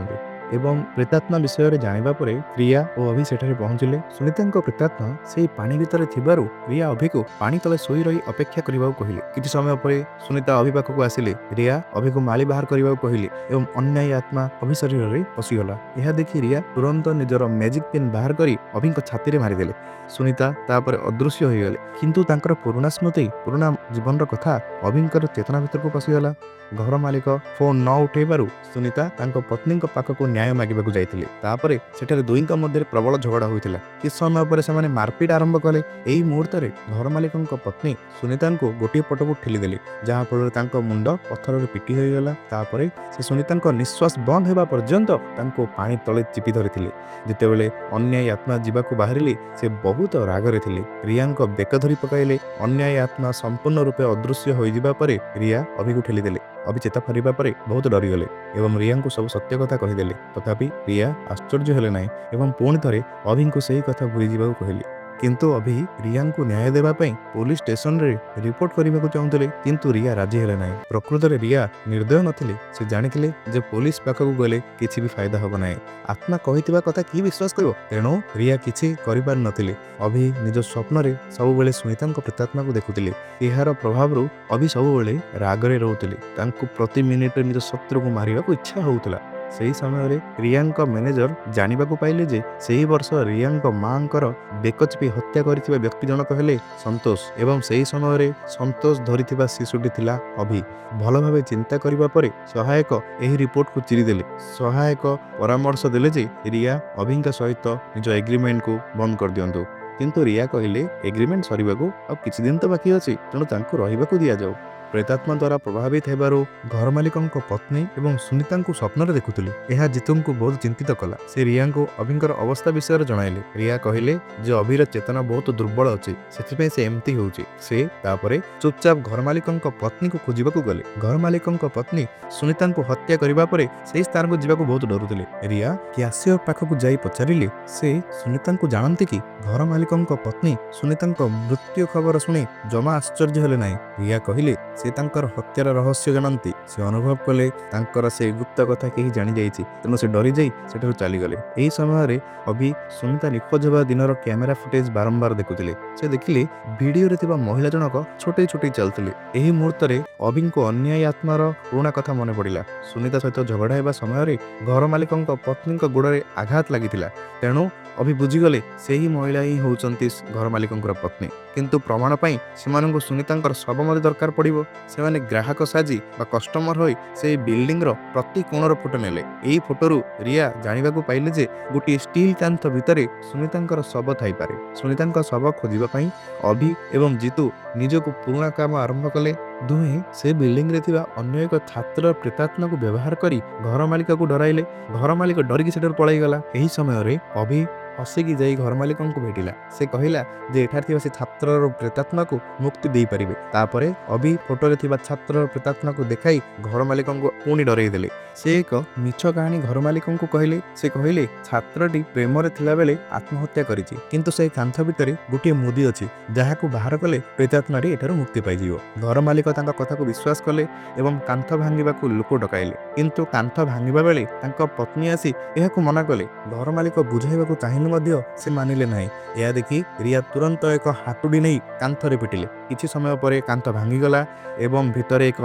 ଏବଂ ପ୍ରେତାତ୍ମା ବିଷୟରେ ଜାଣିବା ପରେ ରିୟା ଓ ଅଭି ସେଠାରେ ପହଞ୍ଚିଲେ। ସୁନିତାଙ୍କ ପ୍ରେତାତ୍ମା ସେହି ପାଣି ଭିତରେ ଥିବାରୁ ରିୟା ଅଭିକୁ ପାଣି ତଳେ ଶୋଇ ରହି ଅପେକ୍ଷା କରିବାକୁ କହିଲେ। କିଛି ସମୟ ପରେ ସୁନିତା ଅଭି ପାଖକୁ ଆସିଲେ। ରିୟା ଅଭିକୁ ମାଳି ବାହାର କରିବାକୁ କହିଲେ ଏବଂ ଅନ୍ୟାୟୀ ଆତ୍ମା ଅଭି ଶରୀରରେ ପଶିଗଲା। ଏହା ଦେଖି ରିୟା ତୁରନ୍ତ ନିଜର ମ୍ୟାଜିକ୍ ପେନ୍ ବାହାର କରି ଅଭିଙ୍କ ଛାତିରେ ମାରିଦେଲେ। ସୁନିତା ତାପରେ ଅଦୃଶ୍ୟ ହୋଇଗଲେ। କିନ୍ତୁ ତାଙ୍କର ପୁରୁଣା ସ୍ମୃତି, ପୁରୁଣା ଜୀବନର କଥା ଅଭିଙ୍କର ଚେତନା ଭିତରକୁ ପଶିଗଲା। ଘର ମାଲିକ ଫୋନ୍ ନ ଉଠାଇବାରୁ ସୁନିତା ତାଙ୍କ ପତ୍ନୀଙ୍କ ପାଖକୁ ନ୍ୟାୟ ମାଗିବାକୁ ଯାଇଥିଲେ। ତାପରେ ସେଠାରେ ଦୁହିଁଙ୍କ ମଧ୍ୟରେ ପ୍ରବଳ ଝଗଡ଼ା ହୋଇଥିଲା। କିଛି ସମୟ ପରେ ସେମାନେ ମାରପିଟ ଆରମ୍ଭ କଲେ। ଏହି ମୁହୂର୍ତ୍ତରେ ଘର ମାଲିକଙ୍କ ପତ୍ନୀ ସୁନିତାଙ୍କୁ ଗୋଟିଏ ପଟକୁ ଠେଲିଦେଲେ, ଯାହାଫଳରେ ତାଙ୍କ ମୁଣ୍ଡ ପଥରରେ ପିଟି ହୋଇଗଲା। ତାପରେ ସେ ସୁନିତାଙ୍କ ନିଶ୍ୱାସ ବନ୍ଦ ହେବା ପର୍ଯ୍ୟନ୍ତ ତାଙ୍କୁ ପାଣି ତଳେ ଚିପି ଧରିଥିଲେ। ଯେତେବେଳେ ଅନ୍ୟାୟୀ ଆତ୍ମା ଯିବାକୁ ବାହାରିଲେ ସେ ବହୁତ ରାଗରେ ଥିଲେ। ରିୟାଙ୍କ ବେକ ଧରି ପକାଇଲେ। ଅନ୍ୟାୟୀ ଆତ୍ମା ସମ୍ପୂର୍ଣ୍ଣ ରୂପେ ଅଦୃଶ୍ୟ ହୋଇଯିବା ପରେ ରିୟା ଅଭିକୁ ଠେଲିଦେଲେ। ଅଭି ଚେତା ଫେରିବା ପରେ ବହୁତ ଡରିଗଲେ ଏବଂ ରିୟାଙ୍କୁ ସବୁ ସତ୍ୟ କଥା କହିଦେଲେ। ତଥାପି ରିୟା ଆଶ୍ଚର୍ଯ୍ୟ ହେଲେ ନାହିଁ ଏବଂ ପୁଣି ଥରେ ଅଭିଙ୍କୁ ସେହି କଥା ଭୁଲିଯିବାକୁ କହିଲେ। କିନ୍ତୁ ଅଭି ରିୟାଙ୍କୁ ନ୍ୟାୟ ଦେବା ପାଇଁ ପୋଲିସ ଷ୍ଟେସନରେ ରିପୋର୍ଟ କରିବାକୁ ଚାହୁଁଥିଲେ, କିନ୍ତୁ ରିୟା ରାଜି ହେଲେ ନାହିଁ। ପ୍ରକୃତରେ ରିୟା ନିର୍ଦ୍ଦୟ ନଥିଲେ। ସେ ଜାଣିଥିଲେ ଯେ ପୋଲିସ ପାଖକୁ ଗଲେ କିଛି ବି ଫାଇଦା ହେବ ନାହିଁ। ଆତ୍ମା କହିଥିବା କଥା କିଏ ବିଶ୍ୱାସ କରିବ? ତେଣୁ ରିୟା କିଛି କରିପାରିନଥିଲେ। ଅଭି ନିଜ ସ୍ୱପ୍ନରେ ସବୁବେଳେ ସୁନିତାଙ୍କ ପ୍ରେତାତ୍ମାକୁ ଦେଖୁଥିଲେ। ଏହାର ପ୍ରଭାବରୁ ଅଭି ସବୁବେଳେ ରାଗରେ ରହୁଥିଲେ। ତାଙ୍କୁ ପ୍ରତି ମିନିଟରେ ନିଜ ଶତ୍ରୁକୁ ମାରିବାକୁ ଇଚ୍ଛା ହେଉଥିଲା। ସେହି ସମୟରେ ରିୟାଙ୍କ ମ୍ୟାନେଜର ଜାଣିବାକୁ ପାଇଲେ ଯେ ସେହି ବର୍ଷ ରିୟାଙ୍କ ମାଙ୍କର ବେକ ଚିପି ହତ୍ୟା କରିଥିବା ବ୍ୟକ୍ତି ଜଣକ ହେଲେ ସନ୍ତୋଷ ଏବଂ ସେହି ସମୟରେ ସନ୍ତୋଷ ଧରିଥିବା ଶିଶୁଟି ଥିଲା ଅଭି। ଭଲ ଭାବେ ଚିନ୍ତା କରିବା ପରେ ସହାୟକ ଏହି ରିପୋର୍ଟକୁ ଚିରିଦେଲେ। ସହାୟକ ପରାମର୍ଶ ଦେଲେ ଯେ ରିୟା ଅଭିଙ୍କ ସହିତ ନିଜ ଏଗ୍ରିମେଣ୍ଟକୁ ବନ୍ଦ କରିଦିଅନ୍ତୁ। କିନ୍ତୁ ରିୟା କହିଲେ ଏଗ୍ରିମେଣ୍ଟ ସରିବାକୁ ଆଉ କିଛି ଦିନ ତ ବାକି ଅଛି, ତେଣୁ ତାଙ୍କୁ ରହିବାକୁ ଦିଆଯାଉ। ପ୍ରେତାତ୍ମା ଦ୍ୱାରା ପ୍ରଭାବିତ ହେବାରୁ ଘର ମାଲିକଙ୍କ ପତ୍ନୀ ଏବଂ ସୁନିତାଙ୍କୁ ସ୍ୱପ୍ନରେ ଦେଖୁଥିଲେ। ଏହା ଜିତୁଙ୍କୁ ବହୁତ ଚିନ୍ତିତ କଲା। ସେ ରିୟାଙ୍କୁ ଅଭିଙ୍କର ଅବସ୍ଥା ବିଷୟରେ ଜଣାଇଲେ। ରିୟା କହିଲେ ଯେ ଅଭିର ଚେତନା ବହୁତ ଦୁର୍ବଳ ଅଛି, ସେଥିପାଇଁ ସେ ଏମିତି ହେଉଛି। ସେ ତାପରେ ଚୁପଚାପ ଘର ମାଲିକଙ୍କ ପତ୍ନୀକୁ ଖୋଜିବାକୁ ଗଲେ। ଘର ମାଲିକଙ୍କ ପତ୍ନୀ ସୁନିତାଙ୍କୁ ହତ୍ୟା କରିବା ପରେ ସେହି ସ୍ଥାନକୁ ଯିବାକୁ ବହୁତ ଡରୁଥିଲେ। ରିୟା କ୍ୟାସିୟର ପାଖକୁ ଯାଇ ପଚାରିଲେ ସେ ସୁନିତାଙ୍କୁ ଜାଣନ୍ତି କି? ଘର ମାଲିକଙ୍କ ପତ୍ନୀ ସୁନିତାଙ୍କ ମୃତ୍ୟୁ ଖବର ଶୁଣି ଜମା ଆଶ୍ଚର୍ଯ୍ୟ ହେଲେ ନାହିଁ। ରିୟା କହିଲେ ସେ ତାଙ୍କର ହତ୍ୟାର ରହସ୍ୟ ଜାଣନ୍ତି। ସେ ଅନୁଭବ କଲେ ତାଙ୍କର ସେ ଗୁପ୍ତ କଥା କେହି ଜାଣିଯାଇଛି, ତେଣୁ ସେ ଡରିଯାଇ ସେଠାରୁ ଚାଲିଗଲେ। ଏହି ସମୟରେ ଅଭି ସୁନିତା ନିଖୋଜ ହେବା ଦିନର କ୍ୟାମେରା ଫୁଟେଜ ବାରମ୍ବାର ଦେଖୁଥିଲେ। ସେ ଦେଖିଲେ ଭିଡିଓରେ ଥିବା ମହିଳା ଜଣକ ଛୋଟେଇ ଛୋଟେଇ ଚାଲୁଥିଲେ। ଏହି ମୁହୂର୍ତ୍ତରେ ଅଭିଙ୍କୁ ଅନ୍ୟାୟୀ ଆତ୍ମାର ପୁରୁଣା କଥା ମନେ ପଡ଼ିଲା। ସୁନିତା ସହିତ ଝଗଡ଼ା ହେବା ସମୟରେ ଘର ମାଲିକଙ୍କ ପତ୍ନୀଙ୍କ ଗୋଡ଼ରେ ଆଘାତ ଲାଗିଥିଲା। ତେଣୁ ଅଭି ବୁଝିଗଲେ ସେହି ମହିଳା ହିଁ ହେଉଛନ୍ତି ଘର ମାଲିକଙ୍କର ପତ୍ନୀ। କିନ୍ତୁ ପ୍ରମାଣ ପାଇଁ ସେମାନଙ୍କୁ ସୁନିତାଙ୍କର ଶବ ମଧ୍ୟ ଦରକାର ପଡ଼ିବ। ସେମାନେ ଗ୍ରାହକ ସାଜି ବା କଷ୍ଟମର ହୋଇ ସେହି ବିଲ୍ଡିଂର ପ୍ରତି କୋଣର ଫଟୋ ନେଲେ। ଏହି ଫଟୋରୁ ରିୟା ଜାଣିବାକୁ ପାଇଲେ ଯେ ଗୋଟିଏ ଷ୍ଟିଲ୍ କାନ୍ଥ ଭିତରେ ସୁନିତାଙ୍କର ଶବ ଥାଇପାରେ। ସୁନିତାଙ୍କ ଶବ ଖୋଜିବା ପାଇଁ ଅଭି ଏବଂ ଜିତୁ ନିଜକୁ ପୁରୁଣା କାମ ଆରମ୍ଭ କଲେ। ଦୁହେଁ ସେ ବିଲ୍ଡିଂରେ ଥିବା ଅନ୍ୟ ଏକ ଛାତ୍ରର ପ୍ରେତାତ୍ମାକୁ ବ୍ୟବହାର କରି ଘର ମାଲିକକୁ ଡରାଇଲେ। ଘର ମାଲିକ ଡରିକି ସେଠାରୁ ପଳାଇଗଲା। ଏହି ସମୟରେ ଅଭି ହସିକି ଯାଇ ଘର ମାଲିକଙ୍କୁ ଭେଟିଲା। ସେ କହିଲା ଯେ ଏଠାରେ ଥିବା ସେ ଛାତ୍ରର ପ୍ରେତାତ୍ମାକୁ ମୁକ୍ତି ଦେଇପାରିବେ। ତାପରେ ଅଭି ଫଟୋରେ ଥିବା ଛାତ୍ରର ପ୍ରେତାତ୍ମାକୁ ଦେଖାଇ ଘର ମାଲିକଙ୍କୁ ପୁଣି ଡରାଇ ଦେଲେ। ସେ ଏକ ମିଛ କାହାଣୀ ଘର ମାଲିକଙ୍କୁ କହିଲେ। ସେ କହିଲେ ଛାତ୍ରଟି ପ୍ରେମରେ ଥିଲାବେଳେ ଆତ୍ମହତ୍ୟା କରିଛି, କିନ୍ତୁ ସେହି କାନ୍ଥ ଭିତରେ ଗୋଟିଏ ମୁଦି ଅଛି, ଯାହାକୁ ବାହାର କଲେ ପ୍ରେତାତ୍ମାଟି ଏଠାରୁ ମୁକ୍ତି ପାଇଯିବ। ଘର ମାଲିକ ତାଙ୍କ କଥାକୁ ବିଶ୍ୱାସ କଲେ ଏବଂ କାନ୍ଥ ଭାଙ୍ଗିବାକୁ ଲୋକ ଡକାଇଲେ। କିନ୍ତୁ କାନ୍ଥ ଭାଙ୍ଗିବା ବେଳେ ତାଙ୍କ ପତ୍ନୀ ଆସି ଏହାକୁ ମନା କଲେ। ଘର ମାଲିକ ବୁଝାଇବାକୁ ଚାହିଁଲେ ମଧ୍ୟ ସେ ମାନିଲେ ନାହିଁ। ଏହା ଦେଖି ରିୟା ତୁରନ୍ତ ଏକ ହାତୁଡ଼ି ନେଇ କାନ୍ଥରେ ପିଟିଲେ। କିଛି ସମୟ ପରେ କାନ୍ଥ ଭାଙ୍ଗିଗଲା ଏବଂ ଭିତରେ ଏକ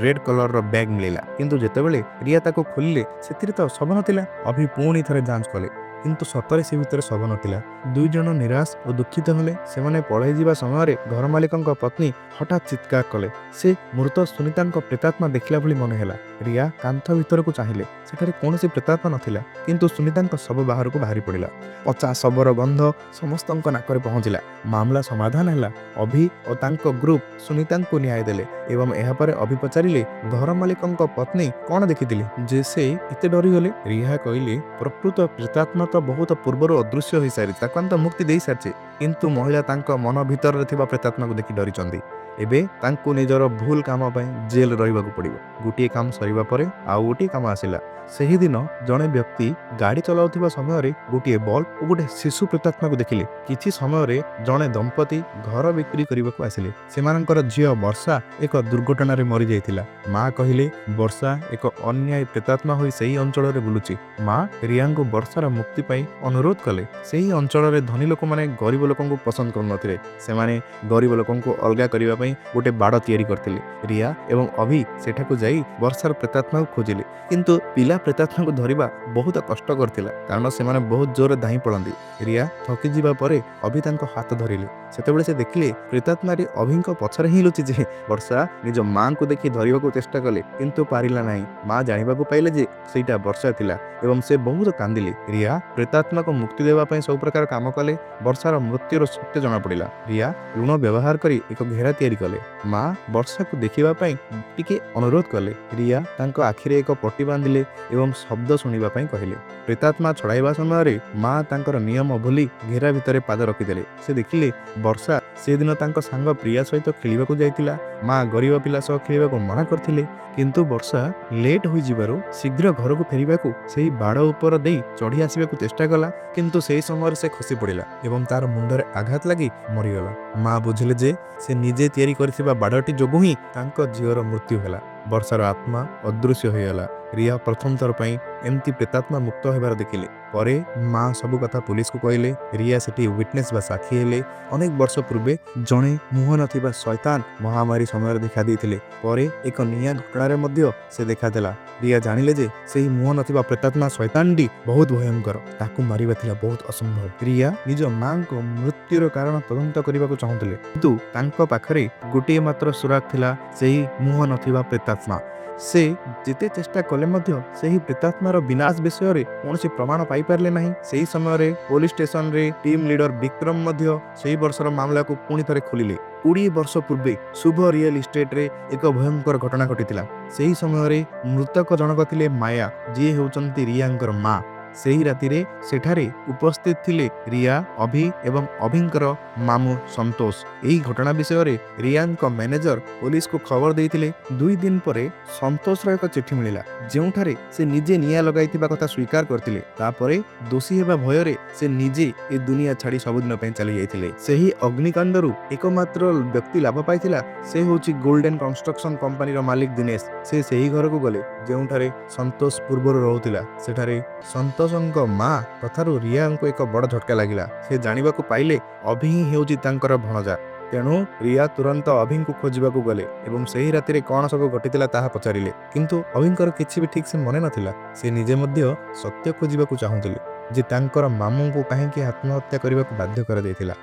ରେଡ୍ କଲରର ବ୍ୟାଗ୍ ମିଳିଲା। କିନ୍ତୁ ଯେତେବେଳେ ରିୟା ତାକୁ ଖୋଲିଲେ ସେଥିରେ ତ ଶବ ନଥିଲା। ଅଭି ପୁଣି ଥରେ ଯାଞ୍ଚ କଲେ, କିନ୍ତୁ ସତରେ ସେ ଭିତରେ ଶବ ନଥିଲା। ଦୁଇ ଜଣ ନିରାଶ ଓ ଦୁଃଖିତ ହେଲେ। ସେମାନେ ପଳାଇ ଯିବା ସମୟରେ ଘର ମାଲିକଙ୍କ ପତ୍ନୀ ହଠାତ୍ ଚିତ୍କାର କଲେ। ସେ ମୃତ ସୁନିତାଙ୍କ ପ୍ରେତାତ୍ମା ଦେଖିଲା ଭଳି ମନେ ହେଲା। ରିୟା କାନ୍ଥ ଭିତରକୁ ଚାହିଁଲେ। ସେଠାରେ କୌଣସି ପ୍ରେତାତ୍ମା ନଥିଲା, କିନ୍ତୁ ସୁନିତାଙ୍କ ଶବ ବାହାରକୁ ବାହାରି ପଡ଼ିଲା। ପଚା ଶବର ଗନ୍ଧ ସମସ୍ତଙ୍କ ନାକରେ ପହଞ୍ଚିଲା। ମାମଲା ସମାଧାନ ହେଲା। ଅଭି ଓ ତାଙ୍କ ଗ୍ରୁପ ସୁନିତାଙ୍କୁ ନ୍ୟାୟ ଦେଲେ। ଏବଂ ଏହାପରେ ଅଭି ପଚାରିଲେ ଘର ମାଲିକଙ୍କ ପତ୍ନୀ କ'ଣ ଦେଖିଥିଲେ ଯେ ସେ ଏତେ ଡରିଗଲେ। ରିହା କହିଲେ ପ୍ରକୃତ ପ୍ରେତାତ୍ମା ତ ବହୁତ ପୂର୍ବରୁ ଅଦୃଶ୍ୟ ହୋଇସାରିଛି, ତାକୁ ଆମେ ତ ମୁକ୍ତି ଦେଇସାରିଛେ, କିନ୍ତୁ ମହିଳା ତାଙ୍କ ମନ ଭିତରେ ଥିବା ପ୍ରେତାତ୍ମାକୁ ଦେଖି ଡରିଛନ୍ତି। ଏବେ ତାଙ୍କୁ ନିଜର ଭୁଲ କାମ ପାଇଁ ଜେଲ ରହିବାକୁ ପଡ଼ିବ। ଗୋଟିଏ କାମ ସରିବା ପରେ ଆଉ ଗୋଟିଏ କାମ ଆସିଲା। ସେହିଦିନ ଜଣେ ବ୍ୟକ୍ତି ଗାଡ଼ି ଚଲାଉଥିବା ସମୟରେ ଗୋଟିଏ ବଲ୍ବ ଓ ଗୋଟିଏ ଶିଶୁ ପ୍ରେତାତ୍ମାକୁ ଦେଖିଲେ। କିଛି ସମୟରେ ଜଣେ ଦମ୍ପତି ଘର ବିକ୍ରି କରିବାକୁ ଆସିଲେ। ସେମାନଙ୍କର ଝିଅ ବର୍ଷା ଏକ ଦୁର୍ଘଟଣାରେ ମରିଯାଇଥିଲା। ମା କହିଲେ ବର୍ଷା ଏକ ଅନ୍ୟାୟ ପ୍ରେତାତ୍ମା ହୋଇ ସେହି ଅଞ୍ଚଳରେ ବୁଲୁଛି। ମା ରିୟାଙ୍କୁ ବର୍ଷାର ମୁକ୍ତି ପାଇଁ ଅନୁରୋଧ କଲେ। ସେହି ଅଞ୍ଚଳରେ ଧନୀ ଲୋକମାନେ ଗରିବ ଲୋକଙ୍କୁ ପସନ୍ଦ କରୁନଥିଲେ। ସେମାନେ ଗରିବ ଲୋକଙ୍କୁ ଅଲଗା କରିବା ପାଇଁ ଗୋଟେ ବାଡ଼ ତିଆରି କରିଥିଲେ। ରିୟା ଏବଂ ଅଭି ସେଠାକୁ ଯାଇ ବର୍ଷାର ପ୍ରେତାତ୍ମାକୁ ଖୋଜିଲେ, କିନ୍ତୁ ପିଲା ପ୍ରେତାତ୍ମାକୁ ଧରିବା ବହୁତ କଷ୍ଟକର ଥିଲା, କାରଣ ସେମାନେ ବହୁତ ଜୋରରେ ଧାଇଁ ପଡ଼ନ୍ତି। ରିୟା ଥକିଯିବା ପରେ ଅଭି ତାଙ୍କ ହାତ ଧରିଲେ। ସେତେବେଳେ ସେ ଦେଖିଲେ ପ୍ରେତାତ୍ମାଟି ଅଭିଙ୍କ ପଛରେ ହିଁ ଲୁଚିଛି। ବର୍ଷା ନିଜ ମାଙ୍କୁ ଦେଖି ଧରିବାକୁ ଚେଷ୍ଟା କଲେ, କିନ୍ତୁ ପାରିଲା ନାହିଁ। ମା ଜାଣିବାକୁ ପାଇଲେ ଯେ ସେଇଟା ବର୍ଷା ଥିଲା ଏବଂ ସେ ବହୁତ କାନ୍ଦିଲେ। ରିୟା ପ୍ରେତାତ୍ମାକୁ ମୁକ୍ତି ଦେବା ପାଇଁ ସବୁ ପ୍ରକାର କାମ କଲେ। ବର୍ଷାର ମୃତ୍ୟୁର ସତ୍ୟ ଜଣାପଡ଼ିଲା। ରିୟା ଲୁଣ ବ୍ୟବହାର କରି ଏକ ଘେରା ତିଆରି କଲେ। ମା ବର୍ଷାକୁ ଦେଖିବା ପାଇଁ ଟିକେ ଅନୁରୋଧ କଲେ। ରିୟା ତାଙ୍କ ଆଖିରେ ଏକ ପଟି ବାନ୍ଧିଲେ ଏବଂ ଶବ୍ଦ ଶୁଣିବା ପାଇଁ କହିଲେ। ପ୍ରେତାତ୍ମା ଛଡ଼ାଇବା ସମୟରେ ମା ତାଙ୍କର ନିୟମ ଭୁଲି ଘେରା ଭିତରେ ପାଦ ରଖିଦେଲେ। ସେ ଦେଖିଲେ ବର୍ଷା ସେଦିନ ତାଙ୍କ ସାଙ୍ଗ ପ୍ରିୟା ସହିତ ଖେଳିବାକୁ ଯାଇଥିଲା। ମା ଗରିବ ପିଲା ସହ ଖେଳିବାକୁ ମନା କରିଥିଲେ, କିନ୍ତୁ ବର୍ଷା ଲେଟ୍ ହୋଇଯିବାରୁ ଶୀଘ୍ର ଘରକୁ ଫେରିବାକୁ ସେହି ବାଡ଼ ଉପର ଦେଇ ଚଢ଼ି ଆସିବାକୁ ଚେଷ୍ଟା କଲା, କିନ୍ତୁ ସେହି ସମୟରେ ସେ ଖସି ପଡ଼ିଲା ଏବଂ ତାର ମୁଣ୍ଡରେ ଆଘାତ ଲାଗି ମରିଗଲା। ମା ବୁଝିଲେ ଯେ ସେ ନିଜେ ତିଆରି କରିଥିବା ବାଡ଼ଟି ଯୋଗୁଁ ହିଁ ତାଙ୍କ ଝିଅର ମୃତ୍ୟୁ ହେଲା। ବର୍ଷାର ଆତ୍ମା ଅଦୃଶ୍ୟ ହୋଇଗଲା। ରିୟା ପ୍ରଥମ ଥର ପାଇଁ ଏମିତି ପ୍ରେତାତ୍ମା ମୁକ୍ତ ହେବାର ଦେଖିଲେ। ପରେ ମା ସବୁ କଥା ପୁଲିସକୁ କହିଲେ। ରିୟା ସେଠି ୱିଟନେସ୍ ବା ସାକ୍ଷୀ ହେଲେ। ଅନେକ ବର୍ଷ ପୂର୍ବେ ଜଣେ ମୁହଁ ନଥିବା ଶୈତାନ ମହାମାରୀ ସମୟରେ ଦେଖା ଦେଇଥିଲେ। ପରେ ଏକ ନିଆଁ ଘଟଣାରେ ମଧ୍ୟ ସେ ଦେଖାଦେଲା। ରିୟା ଜାଣିଲେ ଯେ ସେହି ମୁହଁ ନଥିବା ପ୍ରେତାତ୍ମା ଶୈତାନଟି ବହୁତ ଭୟଙ୍କର, ତାକୁ ମାରିବା ଥିଲା ବହୁତ ଅସମ୍ଭବ। ରିୟା ନିଜ ମାଙ୍କ ମୃତ୍ୟୁର କାରଣ ତଦନ୍ତ କରିବାକୁ ଚାହୁଁଥିଲେ, କିନ୍ତୁ ତାଙ୍କ ପାଖରେ ଗୋଟିଏ ମାତ୍ର ସୁରାଗ ଥିଲା, ସେହି ମୁହଁ ନଥିବା ପ୍ରେତାତ୍ମା। ସେ ଯେତେ ଚେଷ୍ଟା କଲେ ମଧ୍ୟ ସେହି ପ୍ରେତାତ୍ମାର ବିନାଶ ବିଷୟରେ କୌଣସି ପ୍ରମାଣ ପାଇପାରିଲେ ନାହିଁ। ସେହି ସମୟରେ ପୋଲିସ ଷ୍ଟେସନରେ ଟିମ୍ ଲିଡର ବିକ୍ରମ ମଧ୍ୟ ସେହି ବର୍ଷର ମାମଲାକୁ ପୁଣି ଥରେ ଖୋଲିଲେ। 20 ବର୍ଷ ପୂର୍ବେ ଶୁଭ ରିଏଲ ଇଷ୍ଟେଟରେ ଏକ ଭୟଙ୍କର ଘଟଣା ଘଟିଥିଲା। ସେହି ସମୟରେ ମୃତକ ଜଣକ ଥିଲେ ମାୟା, ଯିଏ ହେଉଛନ୍ତି ରିୟାଙ୍କର ମା। ସେହି ରାତିରେ ସେଠାରେ ଉପସ୍ଥିତ ଥିଲେ ରିୟା, ଅଭି ଏବଂ ଅଭିଙ୍କର ମାମୁଁ ସନ୍ତୋଷ। ଏହି ଘଟଣା ବିଷୟରେ ରିୟାଙ୍କ ମ୍ୟାନେଜର ପୋଲିସକୁ ଖବର ଦେଇଥିଲେ। 2 ଦିନ ପରେ ସନ୍ତୋଷର ଏକ ଚିଠି ମିଳିଲା, ଯେଉଁଠାରେ ସେ ନିଜେ ନିଆଁ ଲଗାଇଥିବା କଥା ସ୍ୱୀକାର କରିଥିଲେ। ତାପରେ ଦୋଷୀ ହେବା ଭୟରେ ସେ ନିଜେ ଏ ଦୁନିଆ ଛାଡ଼ି ସବୁଦିନ ପାଇଁ ଚାଲି ଯାଇଥିଲେ। ସେହି ଅଗ୍ନିକାଣ୍ଡରୁ ଏକମାତ୍ର ବ୍ୟକ୍ତି ଲାଭ ପାଇଥିଲା, ସେ ହେଉଛି ଗୋଲ୍ଡେନ୍ କନଷ୍ଟ୍ରକ୍ସନ କମ୍ପାନୀର ମାଲିକ ଦିନେଶ। ସେ ସେହି ଘରକୁ ଗଲେ ଯେଉଁଠାରେ ସନ୍ତୋଷ ପୂର୍ବରୁ ରହୁଥିଲା। ସେଠାରେ ସନ୍ତୋଷଙ୍କ ମା କଥାରୁ ରିୟାଙ୍କୁ ଏକ ବଡ଼ ଝଟକା ଲାଗିଲା। ସେ ଜାଣିବାକୁ ପାଇଲେ ଅଭି ହିଁ ହେଉଛି ତାଙ୍କର ଭଣଜା। ତେଣୁ ରିୟା ତୁରନ୍ତ ଅଭିଙ୍କୁ ଖୋଜିବାକୁ ଗଲେ ଏବଂ ସେହି ରାତିରେ କ'ଣ ସବୁ ଘଟିଥିଲା ତାହା ପଚାରିଲେ, କିନ୍ତୁ ଅଭିଙ୍କର କିଛି ବି ଠିକ୍ ସେ ମନେ ନଥିଲା। ସେ ନିଜେ ମଧ୍ୟ ସତ୍ୟ ଖୋଜିବାକୁ ଚାହୁଁଥିଲେ ଯେ ତାଙ୍କର ମାମୁଁଙ୍କୁ କାହିଁକି ଆତ୍ମହତ୍ୟା କରିବାକୁ ବାଧ୍ୟ କରାଯାଇଥିଲା।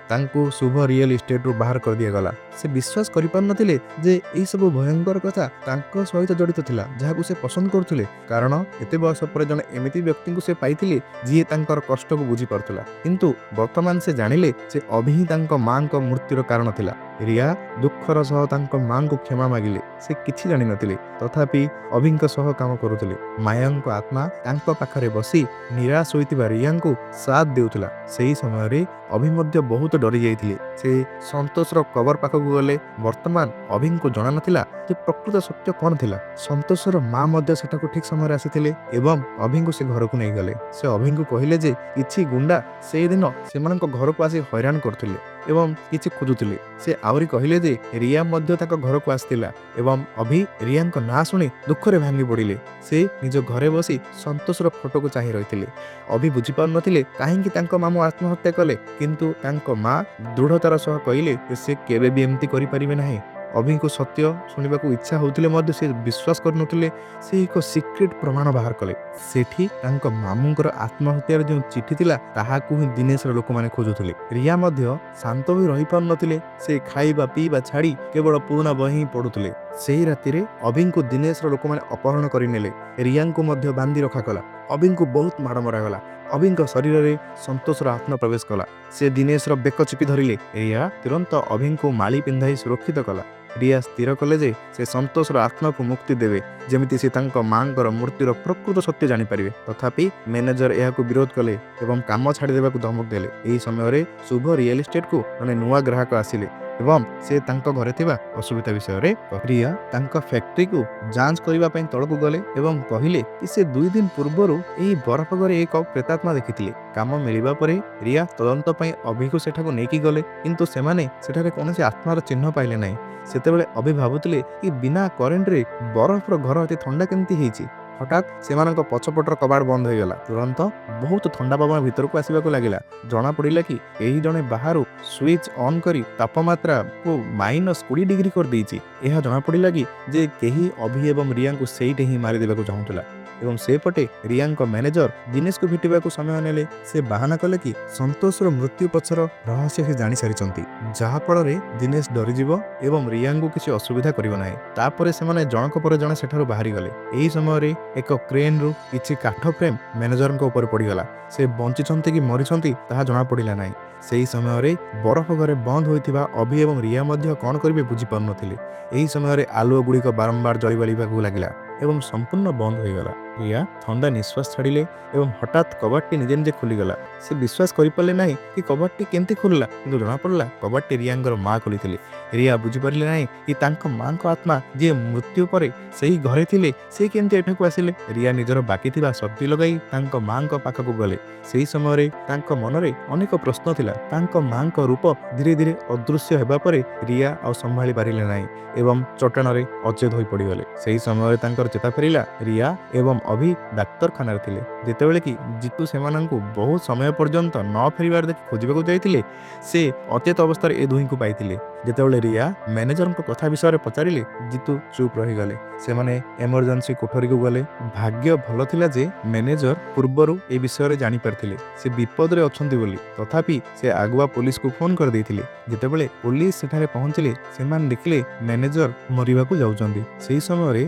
ତାଙ୍କୁ ଶୁଭ ରିଏଲ ଇଷ୍ଟେଟରୁ ବାହାର କରିଦିଆଗଲା। ସେ ବିଶ୍ୱାସ କରିପାରୁନଥିଲେ ଯେ ଏହିସବୁ ଭୟଙ୍କର କଥା ତାଙ୍କ ସହିତ ଜଡ଼ିତ ଥିଲା, ଯାହାକୁ ସେ ପସନ୍ଦ କରୁଥିଲେ, କାରଣ ଏତେ ବର୍ଷ ପରେ ଜଣେ ଏମିତି ବ୍ୟକ୍ତିଙ୍କୁ ସେ ପାଇଥିଲେ ଯିଏ ତାଙ୍କର କଷ୍ଟକୁ ବୁଝିପାରୁଥିଲା। କିନ୍ତୁ ବର୍ତ୍ତମାନ ସେ ଜାଣିଲେ ଯେ ଅଭି ହିଁ ତାଙ୍କ ମାଙ୍କ ମୃତ୍ୟୁର କାରଣ ଥିଲା। ରିୟା ଦୁଃଖର ସହ ତାଙ୍କ ମାଙ୍କୁ କ୍ଷମା ମାଗିଲେ। ସେ କିଛି ଜାଣିନଥିଲେ, ତଥାପି ଅଭିଙ୍କ ସହ କାମ କରୁଥିଲେ। ମାୟାଙ୍କ ଆତ୍ମା ତାଙ୍କ ପାଖରେ ବସି ନିରାଶ ହୋଇଥିବା ରିୟାଙ୍କୁ ସାଥ ଦେଉଥିଲା। ସେହି ସମୟରେ ଅଭି ମଧ୍ୟ ବହୁତ ଡରି ଯାଇଥିଲେ। ସେ ସନ୍ତୋଷର କବର ପାଖକୁ ଗଲେ। ବର୍ତ୍ତମାନ ଅଭିଙ୍କୁ ଜଣାନଥିଲା ଯେ ପ୍ରକୃତ ସତ୍ୟ କ'ଣ ଥିଲା। ସନ୍ତୋଷର ମା ମଧ୍ୟ ସେଠାକୁ ଠିକ୍ ସମୟରେ ଆସିଥିଲେ ଏବଂ ଅଭିଙ୍କୁ ସେ ଘରକୁ ନେଇଗଲେ। ସେ ଅଭିଙ୍କୁ କହିଲେ ଯେ କିଛି ଗୁଣ୍ଡା ସେଦିନ ସେମାନଙ୍କ ଘରକୁ ଆସି ହଇରାଣ କରୁଥିଲେ ଏବଂ କିଛି ଖୋଜୁଥିଲେ। ସେ ଆହୁରି କହିଲେ ଯେ ରିୟା ମଧ୍ୟ ତାଙ୍କ ଘରକୁ ଆସିଥିଲା ଏବଂ ଅଭି ରିୟାଙ୍କ ନାଁ ଶୁଣି ଦୁଃଖରେ ଭାଙ୍ଗି ପଡ଼ିଲେ। ସେ ନିଜ ଘରେ ବସି ସନ୍ତୋଷର ଫଟୋକୁ ଚାହିଁ ରହିଥିଲେ। ଅଭି ବୁଝିପାରୁନଥିଲେ କାହିଁକି ତାଙ୍କ ମାମୁଁ ଆତ୍ମହତ୍ୟା କଲେ, କିନ୍ତୁ ତାଙ୍କ ମା ଦୃଢ଼ତାର ସହ କହିଲେ ଯେ ସେ କେବେ ବି ଏମିତି କରିପାରିବେ ନାହିଁ। ଅଭିଙ୍କୁ ସତ୍ୟ ଶୁଣିବାକୁ ଇଚ୍ଛା ହେଉଥିଲେ ମଧ୍ୟ ସେ ବିଶ୍ୱାସ କରୁନଥିଲେ। ସେ ଏକ ସିକ୍ରେଟ୍ ପ୍ରମାଣ ବାହାର କଲେ। ସେଠି ତାଙ୍କ ମାମୁଁଙ୍କର ଆତ୍ମହତ୍ୟାର ଯେଉଁ ଚିଠି ଥିଲା ତାହାକୁ ହିଁ ଦିନେଶର ଲୋକମାନେ ଖୋଜୁଥିଲେ। ରିୟା ମଧ୍ୟ ଶାନ୍ତ ହୋଇ ରହିପାରୁନଥିଲେ। ସେ ଖାଇବା ପିଇବା ଛାଡ଼ି କେବଳ ପୁରୁଣା ବହି ହିଁ ପଢ଼ୁଥିଲେ। ସେହି ରାତିରେ ଅଭିଙ୍କୁ ଦିନେଶର ଲୋକମାନେ ଅପହରଣ କରିନେଲେ। ରିୟାଙ୍କୁ ମଧ୍ୟ ବାନ୍ଧି ରଖାଗଲା। ଅଭିଙ୍କୁ ବହୁତ ମାଡ଼ ମରାଗଲା। ଅଭିଙ୍କ ଶରୀରରେ ସନ୍ତୋଷର ଆତ୍ମା ପ୍ରବେଶ କଲା। ସେ ଦିନେଶର ବେକ ଚିପି ଧରିଲେ। ରିୟା ତୁରନ୍ତ ଅଭିଙ୍କୁ ମାଳି ପିନ୍ଧାଇ ସୁରକ୍ଷିତ କଲା। ରିୟା ସ୍ଥିର କଲେ ଯେ ସେ ସନ୍ତୋଷର ଆତ୍ମାକୁ ମୁକ୍ତି ଦେବେ, ଯେମିତି ସେ ତାଙ୍କ ମାଙ୍କର ମୃତ୍ୟୁର ପ୍ରକୃତ ସତ୍ୟ ଜାଣିପାରିବେ। ତଥାପି ମ୍ୟାନେଜର ଏହାକୁ ବିରୋଧ କଲେ ଏବଂ କାମ ଛାଡ଼ିଦେବାକୁ ଧମକ ଦେଲେ। ଏହି ସମୟରେ ଶୁଭ ରିଏଲ ଇଷ୍ଟେଟକୁ ଜଣେ ନୂଆ ଗ୍ରାହକ ଆସିଲେ ଏବଂ ସେ ତାଙ୍କ ଘରେ ଥିବା ଅସୁବିଧା ବିଷୟରେ ରିୟା ତାଙ୍କ ଫ୍ୟାକ୍ଟ୍ରିକୁ ଯାଞ୍ଚ କରିବା ପାଇଁ ତଳକୁ ଗଲେ ଏବଂ କହିଲେ କି ସେ 2 ଦିନ ପୂର୍ବରୁ ଏହି ବରଫ ଘରେ ଏକ ପ୍ରେତାତ୍ମା ଦେଖିଥିଲେ। କାମ ମିଳିବା ପରେ ରିୟା ତଦନ୍ତ ପାଇଁ ଅଭିକୁ ସେଠାକୁ ନେଇକି ଗଲେ, କିନ୍ତୁ ସେମାନେ ସେଠାରେ କୌଣସି ଆତ୍ମାର ଚିହ୍ନ ପାଇଲେ ନାହିଁ। ସେତେବେଳେ ଅଭି ଭାବୁଥିଲେ କି ବିନା କରେଣ୍ଟରେ ବରଫର ଘର ଏତେ ଥଣ୍ଡା କେମିତି ହେଇଛି। ହଠାତ୍ ସେମାନଙ୍କ ପଛପଟର କବାଟ ବନ୍ଦ ହୋଇଗଲା। ତୁରନ୍ତ ବହୁତ ଥଣ୍ଡା ପବନ ଭିତରକୁ ଆସିବାକୁ ଲାଗିଲା। ଜଣାପଡ଼ିଲା କି ଏହି ଜଣେ ବାହାରୁ ସୁଇଚ୍ ଅନ୍ କରି ତାପମାତ୍ରାକୁ -20 ଡିଗ୍ରୀ କରିଦେଇଛି। ଏହା ଜଣାପଡ଼ିଲା କି ଯେ କେହି ଅଭି ଏବଂ ରିୟାଙ୍କୁ ସେଇଠି ହିଁ ମାରିଦେବାକୁ ଚାହୁଁଥିଲା। ଏବଂ ସେପଟେ ରିୟାଙ୍କ ମ୍ୟାନେଜର ଦିନେଶକୁ ଭେଟିବାକୁ ସମୟ ନେଲେ। ସେ ବାହାନା କଲେ କି ସନ୍ତୋଷର ମୃତ୍ୟୁ ପଛର ରହସ୍ୟ ସେ ଜାଣିସାରିଛନ୍ତି, ଯାହାଫଳରେ ଦିନେଶ ଡରିଯିବ ଏବଂ ରିୟାଙ୍କୁ କିଛି ଅସୁବିଧା କରିବ ନାହିଁ। ତାପରେ ସେମାନେ ଜଣକ ପରେ ଜଣେ ସେଠାରୁ ବାହାରିଗଲେ। ଏହି ସମୟରେ ଏକ କ୍ରେନ୍ରୁ କିଛି କାଠ ଫ୍ରେମ୍ ମ୍ୟାନେଜରଙ୍କ ଉପରେ ପଡ଼ିଗଲା। ସେ ବଞ୍ଚିଛନ୍ତି କି ମରିଛନ୍ତି ତାହା ଜଣାପଡ଼ିଲା ନାହିଁ। ସେହି ସମୟରେ ବରଫ ଘରେ ବନ୍ଦ ହୋଇଥିବା ଅଭି ଏବଂ ରିୟା ମଧ୍ୟ କ'ଣ କରିବେ ବୁଝିପାରୁନଥିଲେ। ଏହି ସମୟରେ ଆଲୁଅ ଗୁଡ଼ିକ ବାରମ୍ବାର ଜଳିବାକୁ ଲାଗିଲା ଏବଂ ସମ୍ପୂର୍ଣ୍ଣ ବନ୍ଦ ହୋଇଗଲା। ରିୟା ଥଣ୍ଡା ନିଶ୍ୱାସ ଛାଡ଼ିଲେ ଏବଂ ହଠାତ୍ କବାଟଟି ନିଜେ ନିଜେ ଖୋଲିଗଲା। ସେ ବିଶ୍ୱାସ କରିପାରିଲେ ନାହିଁ କି କବାଟଟି କେମିତି ଖୋଲିଲା, କିନ୍ତୁ ଜଣାପଡ଼ିଲା କବାଟଟି ରିୟାଙ୍କର ମା ଖୋଲିଥିଲେ। ରିୟା ବୁଝିପାରିଲେ ନାହିଁ କି ତାଙ୍କ ମାଙ୍କ ଆତ୍ମା ଯିଏ ମୃତ୍ୟୁ ପରେ ସେହି ଘରେ ଥିଲେ ସେ କେମିତି ଏଠାକୁ ଆସିଲେ। ରିୟା ନିଜର ବାକି ଥିବା ଶକ୍ତି ଲଗାଇ ତାଙ୍କ ମାଙ୍କ ପାଖକୁ ଗଲେ। ସେହି ସମୟରେ ତାଙ୍କ ମନରେ ଅନେକ ପ୍ରଶ୍ନ ଥିଲା। ତାଙ୍କ ମାଙ୍କ ରୂପ ଧୀରେ ଧୀରେ ଅଦୃଶ୍ୟ ହେବା ପରେ ରିୟା ଆଉ ସମ୍ଭାଳି ପାରିଲେ ନାହିଁ ଏବଂ ଚଟାଣରେ ଅଚେତ ହୋଇ ପଡ଼ିଗଲେ। ସେହି ସମୟରେ ତାଙ୍କର ଚେତା ଫେରିଲା। ରିୟା ଏବଂ ଅଭି ଡାକ୍ତରଖାନାରେ ଥିଲେ। ଯେତେବେଳେ କି ଜିତୁ ସେମାନଙ୍କୁ ବହୁତ ସମୟ ପର୍ଯ୍ୟନ୍ତ ନ ଫେରିବାର ଦେଖି ଖୋଜିବାକୁ ଯାଇଥିଲେ, ସେ ଅଚେତ ଅବସ୍ଥାରେ ଏ ଦୁହିଁଙ୍କୁ ପାଇଥିଲେ। ଯେତେବେଳେ ରିୟା ମ୍ୟାନେଜରଙ୍କ କଥା ବିଷୟରେ ପଚାରିଲେ, ଜିତୁ ଚୁପ୍ ରହିଗଲେ। ସେମାନେ ଏମର୍ଜେନ୍ସି କୋଠରୀକୁ ଗଲେ। ଭାଗ୍ୟ ଭଲ ଥିଲା ଯେ ମ୍ୟାନେଜର ପୂର୍ବରୁ ଏ ବିଷୟରେ ଜାଣିପାରିଥିଲେ ସେ ବିପଦରେ ଅଛନ୍ତି ବୋଲି। ତଥାପି ସେ ଆଗୁଆ ପୋଲିସକୁ ଫୋନ୍ କରିଦେଇଥିଲେ। ଯେତେବେଳେ ପୋଲିସ ସେଠାରେ ପହଞ୍ଚିଲେ, ସେମାନେ ଦେଖିଲେ ମ୍ୟାନେଜର ମରିବାକୁ ଯାଉଛନ୍ତି। ସେହି ସମୟରେ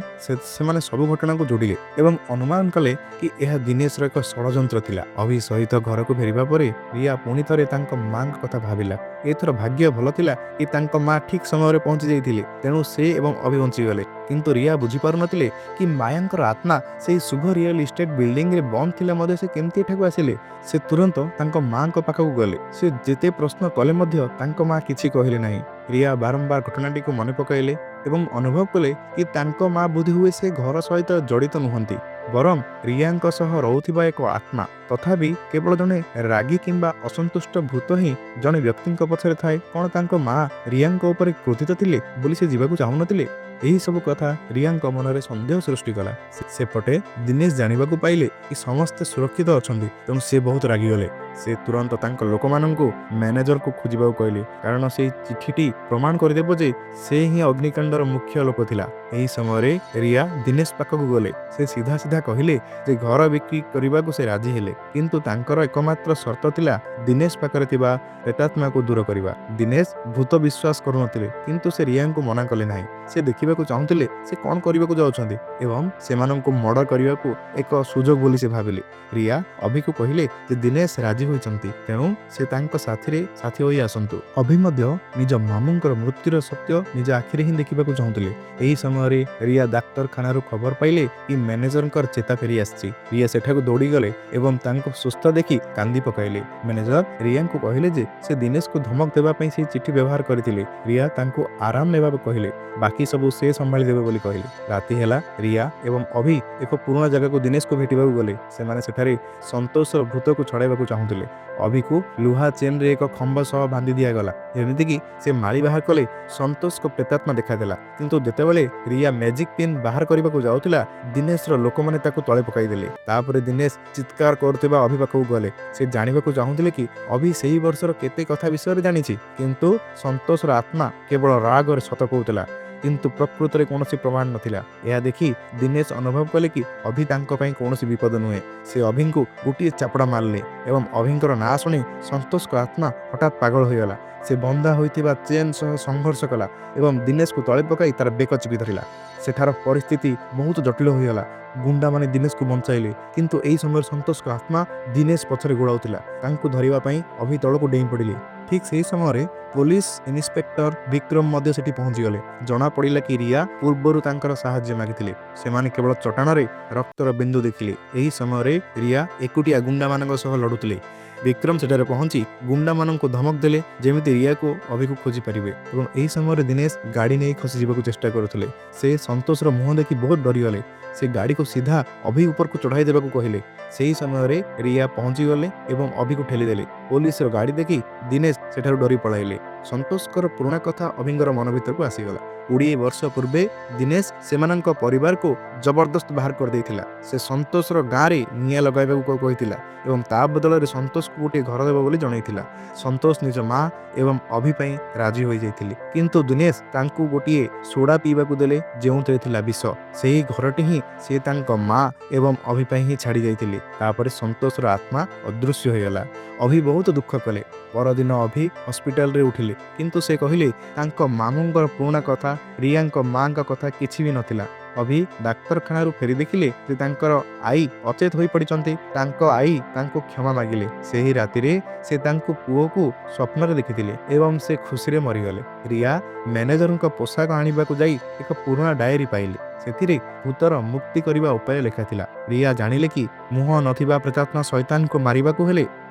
ସେମାନେ ସବୁ ଘଟଣାକୁ ଯୋଡ଼ିଲେ ଏବଂ ଅନୁମାନ କଲେ କି ଏହା ଦିନେଶର ଏକ ଷଡ଼ଯନ୍ତ୍ର ଥିଲା। ଅଭି ସହିତ ଘରକୁ ଫେରିବା ପରେ ରିୟା ପୁଣି ଥରେ ତାଙ୍କ ମାଙ୍କ କଥା ଭାବିଲା। ଏଥର ଭାଗ୍ୟ ଭଲ ଥିଲା କି ତାଙ୍କ ମା ଠିକ୍ ସମୟରେ ପହଞ୍ଚି ଯାଇଥିଲେ, ତେଣୁ ସେ ଏବଂ ଅଭି ବଞ୍ଚିଗଲେ। କିନ୍ତୁ ରିୟା ବୁଝିପାରୁନଥିଲେ କି ମାୟାଙ୍କର ଆତ୍ମା ସେହି ଶୁଭ ରିଏଲ ଇଷ୍ଟେଟ୍ ବିଲ୍ଡିଂରେ ବନ୍ଦ ଥିଲେ ମଧ୍ୟ ସେ କେମିତି ଏଠାକୁ ଆସିଲେ। ସେ ତୁରନ୍ତ ତାଙ୍କ ମାଙ୍କ ପାଖକୁ ଗଲେ। ସେ ଯେତେ ପ୍ରଶ୍ନ କଲେ ମଧ୍ୟ ତାଙ୍କ ମା କିଛି କହିଲେ ନାହିଁ। ରିୟା ବାରମ୍ବାର ଘଟଣାଟିକୁ ମନେ ପକାଇଲେ ଏବଂ ଅନୁଭବ କଲେ କି ତାଙ୍କ ମା ବୋଧହୁଏ ସେ ଘର ସହିତ ଜଡ଼ିତ ନୁହନ୍ତି, ବରଂ ରିୟାଙ୍କ ସହ ରହୁଥିବା ଏକ ଆତ୍ମା। ତଥାପି କେବଳ ଜଣେ ରାଗି କିମ୍ବା ଅସନ୍ତୁଷ୍ଟ ଭୂତ ହିଁ ଜଣେ ବ୍ୟକ୍ତିଙ୍କ ପଛରେ ଥାଏ। କ'ଣ ତାଙ୍କ ମା ରିୟାଙ୍କ ଉପରେ କ୍ରୋଧିତ ଥିଲେ ବୋଲି ସେ ଯିବାକୁ ଚାହୁଁନଥିଲେ? ଏହି ସବୁ କଥା ରିୟାଙ୍କ ମନରେ ସନ୍ଦେହ ସୃଷ୍ଟି କଲା। ସେପଟେ ଦିନେଶ ଜାଣିବାକୁ ପାଇଲେ କି ସମସ୍ତେ ସୁରକ୍ଷିତ ଅଛନ୍ତି, ତେଣୁ ସେ ବହୁତ ରାଗିଗଲେ। ସେ ତୁରନ୍ତ ତାଙ୍କ ଲୋକମାନଙ୍କୁ ମ୍ୟାନେଜରକୁ ଖୋଜିବାକୁ କହିଲେ, କାରଣ ସେହି ଚିଠିଟି ପ୍ରମାଣ କରିଦେବ ଯେ ସେ ହିଁ ଅଗ୍ନିକାଣ୍ଡର ମୁଖ୍ୟ ଲୋକ ଥିଲା। ଏହି ସମୟରେ ରିୟା ଦିନେଶ ପାଖକୁ ଗଲେ। ସେ ସିଧା ସିଧା କହିଲେ ଯେ ଘର ବିକ୍ରି କରିବାକୁ ସେ ରାଜି ହେଲେ, କିନ୍ତୁ ତାଙ୍କର ଏକମାତ୍ର ସର୍ତ୍ତ ଥିଲା ଦିନେଶ ପାଖରେ ଥିବା ପ୍ରେତାତ୍ମାକୁ ଦୂର କରିବା। ଦିନେଶ ଭୂତ ବିଶ୍ୱାସ କରୁନଥିଲେ, କିନ୍ତୁ ସେ ରିୟାଙ୍କୁ ମନା କଲେ ନାହିଁ। ସେ ଦେଖିବାକୁ ଚାହୁଁଥିଲେ ସେ କ'ଣ କରିବାକୁ ଯାଉଛନ୍ତି ଏବଂ ସେମାନଙ୍କୁ ମର୍ଡର କରିବାକୁ ଏକ ସୁଯୋଗ ବୋଲି ସେ ଭାବିଲେ। ରିୟା ଅଭିକୁ କହିଲେ ଯେ ଦିନେଶ ରାଜି ହୋଇଛନ୍ତି, ତେଣୁ ସେ ତାଙ୍କ ସାଥୀ ହୋଇ ଆସନ୍ତୁ। ଅଭି ମଧ୍ୟ ନିଜ ମାମୁଙ୍କର ମୃତ୍ୟୁର ସତ୍ୟ ନିଜ ଆଖିରେ ହିଁ ଦେଖିବାକୁ ଚାହୁଁଥିଲେ। ଏହି ସମୟରେ ରିୟା ଡାକ୍ତରଖାନାରୁ ଖବର ପାଇଲେ କି ମ୍ୟାନେଜରଙ୍କର ଚେତା ଫେରି ଆସିଛି। ରିୟା ସେଠାକୁ ଦୌଡ଼ିଗଲେ ଏବଂ ତାଙ୍କୁ ସୁସ୍ଥ ଦେଖି କାନ୍ଦି ପକାଇଲେ। ମ୍ୟାନେଜର ରିୟାଙ୍କୁ କହିଲେ ଯେ ସେ ଦିନେଶକୁ ଧମକ ଦେବା ପାଇଁ ସେହି ଚିଠି ବ୍ୟବହାର କରିଥିଲେ। ରିୟା ତାଙ୍କୁ ଆରାମ ନେବାକୁ କହିଲେ, ବାକି ସବୁ ସେ ସମ୍ଭାଳି ଦେବେ ବୋଲି କହିଲେ। ରାତି ହେଲା। ରିୟା ଏବଂ ଅଭି ଏକ ପୁରୁଣା ଜାଗାକୁ ଦିନେଶକୁ ଭେଟିବାକୁ ଗଲେ। ସେମାନେ ସେଠାରେ ସନ୍ତୋଷର ଭୂତକୁ ଛଡ଼ାଇବାକୁ ଚାହୁଁଥିଲେ। ଅଭିକୁ ଲୁହା ଚେନ୍ରେ ଏକ ଖମ୍ବ ସହ ବାନ୍ଧି ଦିଆଗଲା, ଯେମିତିକି ସେ ମାଳି ବାହାର କଲେ ସନ୍ତୋଷଙ୍କ ପ୍ରେତାତ୍ମା ଦେଖାଦେଲା। କିନ୍ତୁ ଯେତେବେଳେ ରିୟା ମ୍ୟାଜିକ୍ ପିନ୍ ବାହାର କରିବାକୁ ଯାଉଥିଲା, ଦିନେଶର ଲୋକମାନେ ତାକୁ ତଳେ ପକାଇଦେଲେ। ତାପରେ ଦିନେଶ ଚିତ୍କାର କରୁଥିବା ଅଭି ପାଖକୁ ଗଲେ। ସେ ଜାଣିବାକୁ ଚାହୁଁଥିଲେ କି ଅଭି ସେହି ବର୍ଷର କେତେ କଥା ବିଷୟରେ ଜାଣିଛି, କିନ୍ତୁ ସନ୍ତୋଷର ଆତ୍ମା କେବଳ ରାଗରେ ସତ କହୁଥିଲା, କିନ୍ତୁ ପ୍ରକୃତରେ କୌଣସି ପ୍ରମାଣ ନଥିଲା। ଏହା ଦେଖି ଦିନେଶ ଅନୁଭବ କଲେ କି ଅଭି ତାଙ୍କ ପାଇଁ କୌଣସି ବିପଦ ନୁହେଁ। ସେ ଅଭିଙ୍କୁ ଗୋଟିଏ ଚାପଡ଼ା ମାରିଲେ ଏବଂ ଅଭିଙ୍କର ନାଁ ଶୁଣି ସନ୍ତୋଷଙ୍କ ଆତ୍ମା ହଠାତ୍ ପାଗଳ ହୋଇଗଲା। ସେ ବନ୍ଧା ହୋଇଥିବା ଚେନ୍ ସହ ସଂଘର୍ଷ କଲା ଏବଂ ଦିନେଶକୁ ତଳେ ପକାଇ ତାର ବେକ ଚିପି ଧରିଲା। ସେଠାର ପରିସ୍ଥିତି ବହୁତ ଜଟିଳ ହୋଇଗଲା। ଗୁଣ୍ଡାମାନେ ଦିନେଶକୁ ବଞ୍ଚାଇଲେ, କିନ୍ତୁ ଏହି ସମୟରେ ସନ୍ତୋଷଙ୍କ ଆତ୍ମା ଦିନେଶ ପଛରେ ଗୋଡ଼ାଉଥିଲା। ତାଙ୍କୁ ଧରିବା ପାଇଁ ଅଭି ତଳକୁ ଡେଇଁ ପଡ଼ିଲେ। ଠିକ୍ ସେହି ସମୟରେ ପୋଲିସ ଇନ୍ସପେକ୍ଟର ବିକ୍ରମ ମଧ୍ୟ ସେଠି ପହଞ୍ଚିଗଲେ। ଜଣାପଡ଼ିଲା କି ରିୟା ପୂର୍ବରୁ ତାଙ୍କର ସାହାଯ୍ୟ ମାଗିଥିଲେ। ସେମାନେ କେବଳ ଚଟାଣରେ ରକ୍ତର ବିନ୍ଦୁ ଦେଖିଲେ। ଏହି ସମୟରେ ରିୟା ଏକୁଟିଆ ଗୁଣ୍ଡାମାନଙ୍କ ସହ ଲଢ଼ୁଥିଲେ। ବିକ୍ରମ ସେଠାରେ ପହଞ୍ଚି ଗୁଣ୍ଡାମାନଙ୍କୁ ଧମକ ଦେଲେ ଯେମିତି ରିୟାକୁ ଅଭିକୁ ଖୋଜି ପାରିବେ ଏବଂ ଏହି ସମୟରେ ଦିନେଶ ଗାଡ଼ି ନେଇ ଖସିଯିବାକୁ ଚେଷ୍ଟା କରୁଥିଲେ। ସେ ସନ୍ତୋଷର ମୁହଁ ଦେଖି ବହୁତ ଡରିଗଲେ। ସେ ଗାଡ଼ିକୁ ସିଧା ଅଭି ଉପରକୁ ଚଢ଼ାଇ ଦେବାକୁ କହିଲେ। ସେହି ସମୟରେ ରିୟା ପହଞ୍ଚିଗଲେ ଏବଂ ଅଭିକୁ ଠେଲିଦେଲେ। ପୋଲିସର ଗାଡ଼ି ଦେଖି ଦିନେଶ ସେଠାରୁ ଡରି ପଳାଇଲେ। ସନ୍ତୋଷଙ୍କର ପୁରୁଣା କଥା ଅଭିଙ୍କର ମନ ଭିତରକୁ ଆସିଗଲା। 20 ବର୍ଷ ପୂର୍ବେ ଦିନେଶ ସେମାନଙ୍କ ପରିବାରକୁ ଜବରଦସ୍ତ ବାହାର କରିଦେଇଥିଲା। ସେ ସନ୍ତୋଷର ଗାଁରେ ନିଆଁ ଲଗାଇବାକୁ କହିଥିଲା ଏବଂ ତା ବଦଳରେ ସନ୍ତୋଷକୁ ଗୋଟିଏ ଘର ଦେବ ବୋଲି ଜଣାଇଥିଲା। ସନ୍ତୋଷ ନିଜ ମା ଏବଂ ଅଭି ପାଇଁ ରାଜି ହୋଇଯାଇଥିଲେ, କିନ୍ତୁ ଦିନେଶ ତାଙ୍କୁ ଗୋଟିଏ ସୋଡ଼ା ପିଇବାକୁ ଦେଲେ ଯେଉଁଥିରେ ଥିଲା ବିଷ। ସେହି ଘରଟି ହିଁ ସେ ତାଙ୍କ ମା ଏବଂ ଅଭି ପାଇଁ ହିଁ ଛାଡ଼ି ଯାଇଥିଲେ। ତାପରେ ସନ୍ତୋଷର ଆତ୍ମା ଅଦୃଶ୍ୟ ହୋଇଗଲା। ଅଭି ବହୁତ ଦୁଃଖ କଲେ। ପରଦିନ ଅଭି ହସ୍ପିଟାଲରେ ଉଠିଲେ, କିନ୍ତୁ ସେ କହିଲେ ତାଙ୍କ ମାମୁଙ୍କର ପୁରୁଣା କଥା, ରିୟାଙ୍କ ମାଙ୍କ କଥା କିଛି ବି ନଥିଲା। ଅଭି ଡାକ୍ତରଖାନାରୁ ଫେରି ଦେଖିଲେ ଯେ ତାଙ୍କର ଆଈ ଅଚେତ ହୋଇପଡ଼ିଛନ୍ତି। ତାଙ୍କ ଆଈ ତାଙ୍କୁ କ୍ଷମା ମାଗିଲେ। ସେହି ରାତିରେ ସେ ତାଙ୍କ ପୁଅକୁ ସ୍ୱପ୍ନରେ ଦେଖିଥିଲେ ଏବଂ ସେ ଖୁସିରେ ମରିଗଲେ। ରିୟା ମ୍ୟାନେଜରଙ୍କ ପୋଷାକ ଆଣିବାକୁ ଯାଇ ଏକ ପୁରୁଣା ଡାଏରୀ ପାଇଲେ। ସେଥିରେ ଭୂତର ମୁକ୍ତି କରିବା ଉପାୟ ଲେଖାଥିଲା। ରିୟା ଜାଣିଲେ କି ମୁହଁ ନଥିବା ପ୍ରେତାତ୍ମା ଶୈତାନକୁ ମାରିବାକୁ ହେଲେ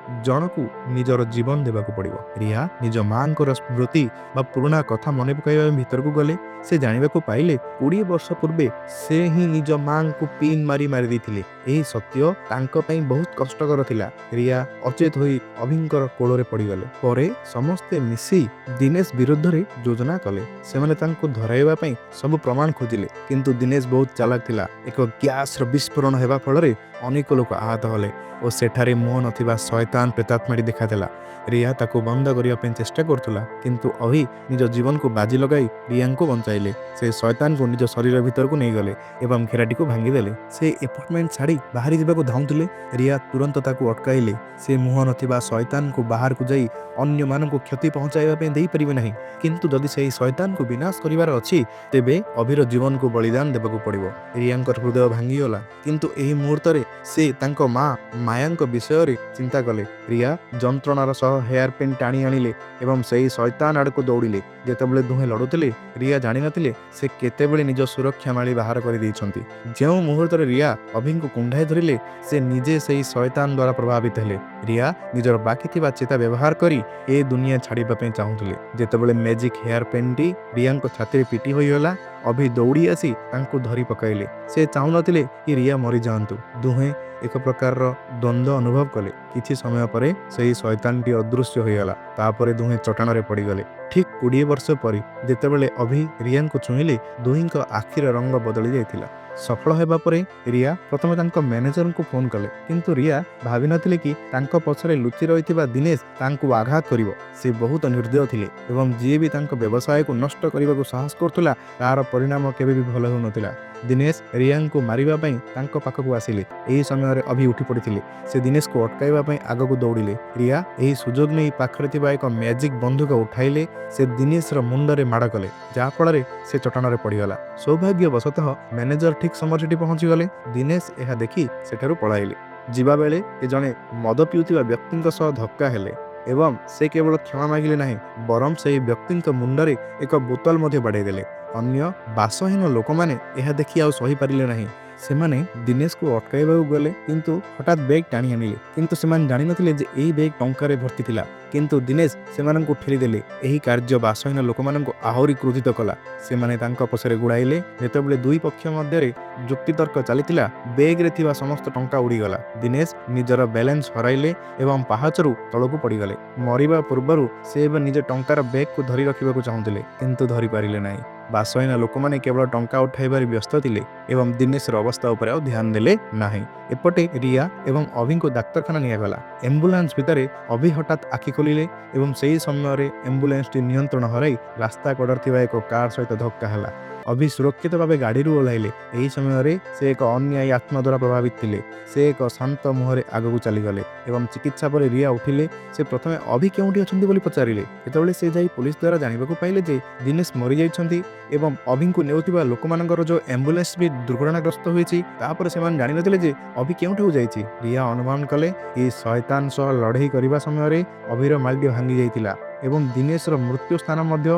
ଜଣକୁ ନିଜର ଜୀବନ ଦେବାକୁ ପଡ଼ିବ। ରିୟା ନିଜ ମାଙ୍କର ସ୍ମୃତି ବା ପୁରୁଣା କଥା ମନେ ପକାଇବା ଭିତରକୁ ଗଲେ। ସେ ଜାଣିବାକୁ ପାଇଲେ 20 ବର୍ଷ ପୂର୍ବେ ସେ ହିଁ ନିଜ ମାଙ୍କୁ ପିନ୍ ମାରି ଦେଇଥିଲେ। ଏହି ସତ୍ୟ ତାଙ୍କ ପାଇଁ ବହୁତ କଷ୍ଟକର ଥିଲା। ରିୟା ଅଚେତ ହୋଇ ଅଭିଙ୍କର କୋଳରେ ପଡ଼ିଗଲେ। ପରେ ସମସ୍ତେ ମିଶି ଦିନେଶ ବିରୁଦ୍ଧରେ ଯୋଜନା କଲେ। ସେମାନେ ତାଙ୍କୁ ଧରାଇବା ପାଇଁ ସବୁ ପ୍ରମାଣ ଖୋଜିଲେ, କିନ୍ତୁ ଦିନେଶ ବହୁତ ଚାଲାକ ଥିଲା। ଏକ ଗ୍ୟାସର ବିସ୍ଫୋରଣ ହେବା ଫଳରେ ଅନେକ ଲୋକ ଆହତ ହେଲେ ଓ ସେଠାରେ ମୁହଁ ନଥିବା ଶୈତାନ ପ୍ରେତାତ୍ମାଟି ଦେଖାଦେଲା। ରିୟା ତାକୁ ବନ୍ଦ କରିବା ପାଇଁ ଚେଷ୍ଟା କରୁଥିଲା, କିନ୍ତୁ ଅଭି ନିଜ ଜୀବନକୁ ବାଜି ଲଗାଇ ରିୟାଙ୍କୁ ବଞ୍ଚାଇଲେ। ସେ ଶୈତାନକୁ ନିଜ ଶରୀର ଭିତରକୁ ନେଇଗଲେ ଏବଂ ଘେରାଟିକୁ ଭାଙ୍ଗିଦେଲେ। ସେ ଏପାର୍ଟମେଣ୍ଟ ଛାଡ଼ି ବାହାରି ଯିବାକୁ ଧାଉଁଥିଲେ। ରିୟା ତୁରନ୍ତ ତାକୁ ଅଟକାଇଲେ। ସେ ମୁହଁ ନଥିବା ଶୈତାନକୁ ବାହାରକୁ ଯାଇ ଅନ୍ୟମାନଙ୍କୁ କ୍ଷତି ପହଞ୍ଚାଇବା ପାଇଁ ଦେଇପାରିବେ ନାହିଁ, କିନ୍ତୁ ଯଦି ସେହି ଶୈତାନକୁ ବିନାଶ କରିବାର ଅଛି ତେବେ ଅଭିର ଜୀବନକୁ ବଳିଦାନ ଦେବାକୁ ପଡ଼ିବ। ରିୟାଙ୍କର ହୃଦୟ ଭାଙ୍ଗିଗଲା, କିନ୍ତୁ ଏହି ମୁହୂର୍ତ୍ତରେ ସେ ତାଙ୍କ ମା ମାୟାଙ୍କ ବିଷୟରେ ଚିନ୍ତା କଲେ। ରିୟା ଯନ୍ତ୍ରଣାର ସହ ହେୟାର ପିନ୍ ଟାଣି ଆଣିଲେ ଏବଂ ସେହି ଶୈତାନ ଆଡ଼କୁ ଦୌଡ଼ିଲେ। ଯେତେବେଳେ ଦୁହେଁ ଲଢ଼ୁଥିଲେ ରିୟା ଜାଣିନଥିଲେ ସେ କେତେବେଳେ ନିଜ ସୁରକ୍ଷା ମାଳି ବାହାର କରିଦେଇଛନ୍ତି। ଯେଉଁ ମୁହୂର୍ତ୍ତରେ ରିୟା ଅଭିଙ୍କୁ କୁଣ୍ଢାଇ ଧରିଲେ ସେ ନିଜେ ସେହି ଶୈତାନ ଦ୍ୱାରା ପ୍ରଭାବିତ ହେଲେ। ରିୟା ନିଜର ବାକି ଥିବା ଚେତା ବ୍ୟବହାର କରି ଏ ଦୁନିଆ ଛାଡ଼ିବା ପାଇଁ ଚାହୁଁଥିଲେ। ଯେତେବେଳେ ମ୍ୟାଜିକ୍ ହେୟାର ପେନ୍ଟି ରିୟାଙ୍କ ଛାତିରେ ପିଟି ହୋଇଗଲା ଅଭି ଦୌଡ଼ି ଆସି ତାଙ୍କୁ ଧରି ପକାଇଲେ। ସେ ଚାହୁଁନଥିଲେ କି ରିୟା ମରିଯାଆନ୍ତୁ। ଦୁହେଁ ଏକ ପ୍ରକାରର ଦ୍ୱନ୍ଦ୍ୱ ଅନୁଭବ କଲେ। କିଛି ସମୟ ପରେ ସେହି ଶୈତାନଟି ଅଦୃଶ୍ୟ ହୋଇଗଲା। ତାପରେ ଦୁହେଁ ଚଟାଣରେ ପଡ଼ିଗଲେ। ଠିକ୍ 20 ବର୍ଷ ପରେ ଯେତେବେଳେ ଅଭି ରିୟାଙ୍କୁ ଛୁଇଁଲେ ଦୁହିଁଙ୍କ ଆଖିର ରଙ୍ଗ ବଦଳି ଯାଇଥିଲା। ସଫଳ ହେବା ପରେ ରିୟା ପ୍ରଥମେ ତାଙ୍କ ମ୍ୟାନେଜରଙ୍କୁ ଫୋନ୍ କଲେ, କିନ୍ତୁ ରିୟା ଭାବିନଥିଲେ କି ତାଙ୍କ ପଛରେ ଲୁଚି ରହିଥିବା ଦିନେଶ ତାଙ୍କୁ ଆଘାତ କରିବ। ସେ ବହୁତ ନିର୍ଦ୍ଦୟ ଥିଲେ ଏବଂ ଯିଏ ବି ତାଙ୍କ ବ୍ୟବସାୟକୁ ନଷ୍ଟ କରିବାକୁ ସାହସ କରୁଥିଲା ତାହାର ପରିଣାମ କେବେ ବି ଭଲ ହେଉନଥିଲା। ଦିନେଶ ରିୟାଙ୍କୁ ମାରିବା ପାଇଁ ତାଙ୍କ ପାଖକୁ ଆସିଲେ। ଏହି ସମୟରେ ଅଭି ଉଠି ପଡ଼ିଥିଲେ। ସେ ଦିନେଶକୁ ଅଟକାଇବା ପାଇଁ ଆଗକୁ ଦୌଡ଼ିଲେ। ରିୟା ଏହି ସୁଯୋଗ ନେଇ ପାଖରେ ଥିବା ଏକ ମ୍ୟାଜିକ୍ ବନ୍ଧୁକ ଉଠାଇଲେ। ସେ ଦିନେଶର ମୁଣ୍ଡରେ ମାଡ଼ କଲେ, ଯାହାଫଳରେ ସେ ଚଟାଣରେ ପଡ଼ିଗଲା। ସୌଭାଗ୍ୟବଶତଃ ମ୍ୟାନେଜର ଠିକ୍ ସମୟରେ ସେଠି ପହଞ୍ଚିଗଲେ। ଦିନେଶ ଏହା ଦେଖି ସେଠାରୁ ପଳାଇଲେ। ଯିବାବେଳେ ସେ ଜଣେ ମଦ ପିଉଥିବା ବ୍ୟକ୍ତିଙ୍କ ସହ ଧକ୍କା ହେଲେ ଏବଂ ସେ କେବଳ କ୍ଷମା ମାଗିଲେ ନାହିଁ, ବରଂ ସେହି ବ୍ୟକ୍ତିଙ୍କ ମୁଣ୍ଡରେ ଏକ ବୋତଲ ମଧ୍ୟ ବାଡ଼େଇ ଦେଲେ। ଅନ୍ୟ ବାସହୀନ ଲୋକମାନେ ଏହା ଦେଖି ଆଉ ସହିପାରିଲେ ନାହିଁ। ସେମାନେ ଦିନେଶକୁ ଅଟକାଇବାକୁ ଗଲେ, କିନ୍ତୁ ହଠାତ୍ ବେଗ୍ ଟାଣି ଆଣିଲେ। କିନ୍ତୁ ସେମାନେ ଜାଣିନଥିଲେ ଯେ ଏହି ବେଗ୍ ଟଙ୍କାରେ ଭର୍ତ୍ତି ଥିଲା। କିନ୍ତୁ ଦିନେଶ ସେମାନଙ୍କୁ ଠେଲିଦେଲେ। ଏହି କାର୍ଯ୍ୟ ବାସହୀନ ଲୋକମାନଙ୍କୁ ଆହୁରି କ୍ରୋଧିତ କଲା। ସେମାନେ ତାଙ୍କ ପଛରେ ଗୋଡ଼ାଇଲେ। ଯେତେବେଳେ ଦୁଇ ପକ୍ଷ ମଧ୍ୟରେ ଯୁକ୍ତିତର୍କ ଚାଲିଥିଲା ବେଗ୍ରେ ଥିବା ସମସ୍ତ ଟଙ୍କା ଉଡ଼ିଗଲା। ଦିନେଶ ନିଜର ବ୍ୟାଲେନ୍ସ ହରାଇଲେ ଏବଂ ପାହାଚରୁ ତଳକୁ ପଡ଼ିଗଲେ। ମରିବା ପୂର୍ବରୁ ସେ ଏବେ ନିଜ ଟଙ୍କାର ବେଗ୍କୁ ଧରି ରଖିବାକୁ ଚାହୁଁଥିଲେ, କିନ୍ତୁ ଧରିପାରିଲେ ନାହିଁ। ବାସହୀନ ଲୋକମାନେ କେବଳ ଟଙ୍କା ଉଠାଇବାରେ ବ୍ୟସ୍ତ ଥିଲେ ଏବଂ ଦିନେଶର ଅବସ୍ଥା ଉପରେ ଆଉ ଧ୍ୟାନ ଦେଲେ ନାହିଁ। ଏପଟେ ରିୟା ଏବଂ ଅଭିଙ୍କୁ ଡାକ୍ତରଖାନା ନିଆଗଲା। ଆମ୍ବୁଲାନ୍ସ ଭିତରେ ଅଭି ହଠାତ୍ ଆଖି ଖୋଲିଲେ ଏବଂ ସେହି ସମୟରେ ଆମ୍ବୁଲାନ୍ସଟି ନିୟନ୍ତ୍ରଣ ହରାଇ ରାସ୍ତା କଡ଼ରେ ଥିବା ଏକ କାର୍ ସହିତ ଧକ୍କା ହେଲା। ଅଭି ସୁରକ୍ଷିତ ଭାବେ ଗାଡ଼ିରୁ ଓହ୍ଲାଇଲେ। ଏହି ସମୟରେ ସେ ଏକ ଅନ୍ୟାୟୀ ଆତ୍ମା ଦ୍ୱାରା ପ୍ରଭାବିତ ଥିଲେ। ସେ ଏକ ଶାନ୍ତ ମୁହଁରେ ଆଗକୁ ଚାଲିଗଲେ ଏବଂ ଚିକିତ୍ସା ପରେ ରିୟା ଉଠିଲେ। ସେ ପ୍ରଥମେ ଅଭି କେଉଁଠି ଅଛନ୍ତି ବୋଲି ପଚାରିଲେ। ଯେତେବେଳେ ସେ ଯାଇ ପୁଲିସ ଦ୍ୱାରା ଜାଣିବାକୁ ପାଇଲେ ଯେ ଦିନେଶ ମରିଯାଇଛନ୍ତି ଏବଂ ଅଭିଙ୍କୁ ନେଉଥିବା ଲୋକମାନଙ୍କର ଯେଉଁ ଆମ୍ବୁଲାନ୍ସ ବି ଦୁର୍ଘଟଣାଗ୍ରସ୍ତ ହୋଇଛି, ତାପରେ ସେମାନେ ଜାଣିନଥିଲେ ଯେ ଅଭି କେଉଁଠାକୁ ଯାଇଛି। ରିୟା ଅନୁମାନ କଲେ କି ଶୈତାନ ସହ ଲଢ଼େଇ କରିବା ସମୟରେ ଅଭିର ମାଳିଟି ଭାଙ୍ଗି ଯାଇଥିଲା ଏବଂ ଦିନେଶର ମୃତ୍ୟୁ ସ୍ଥାନ ମଧ୍ୟ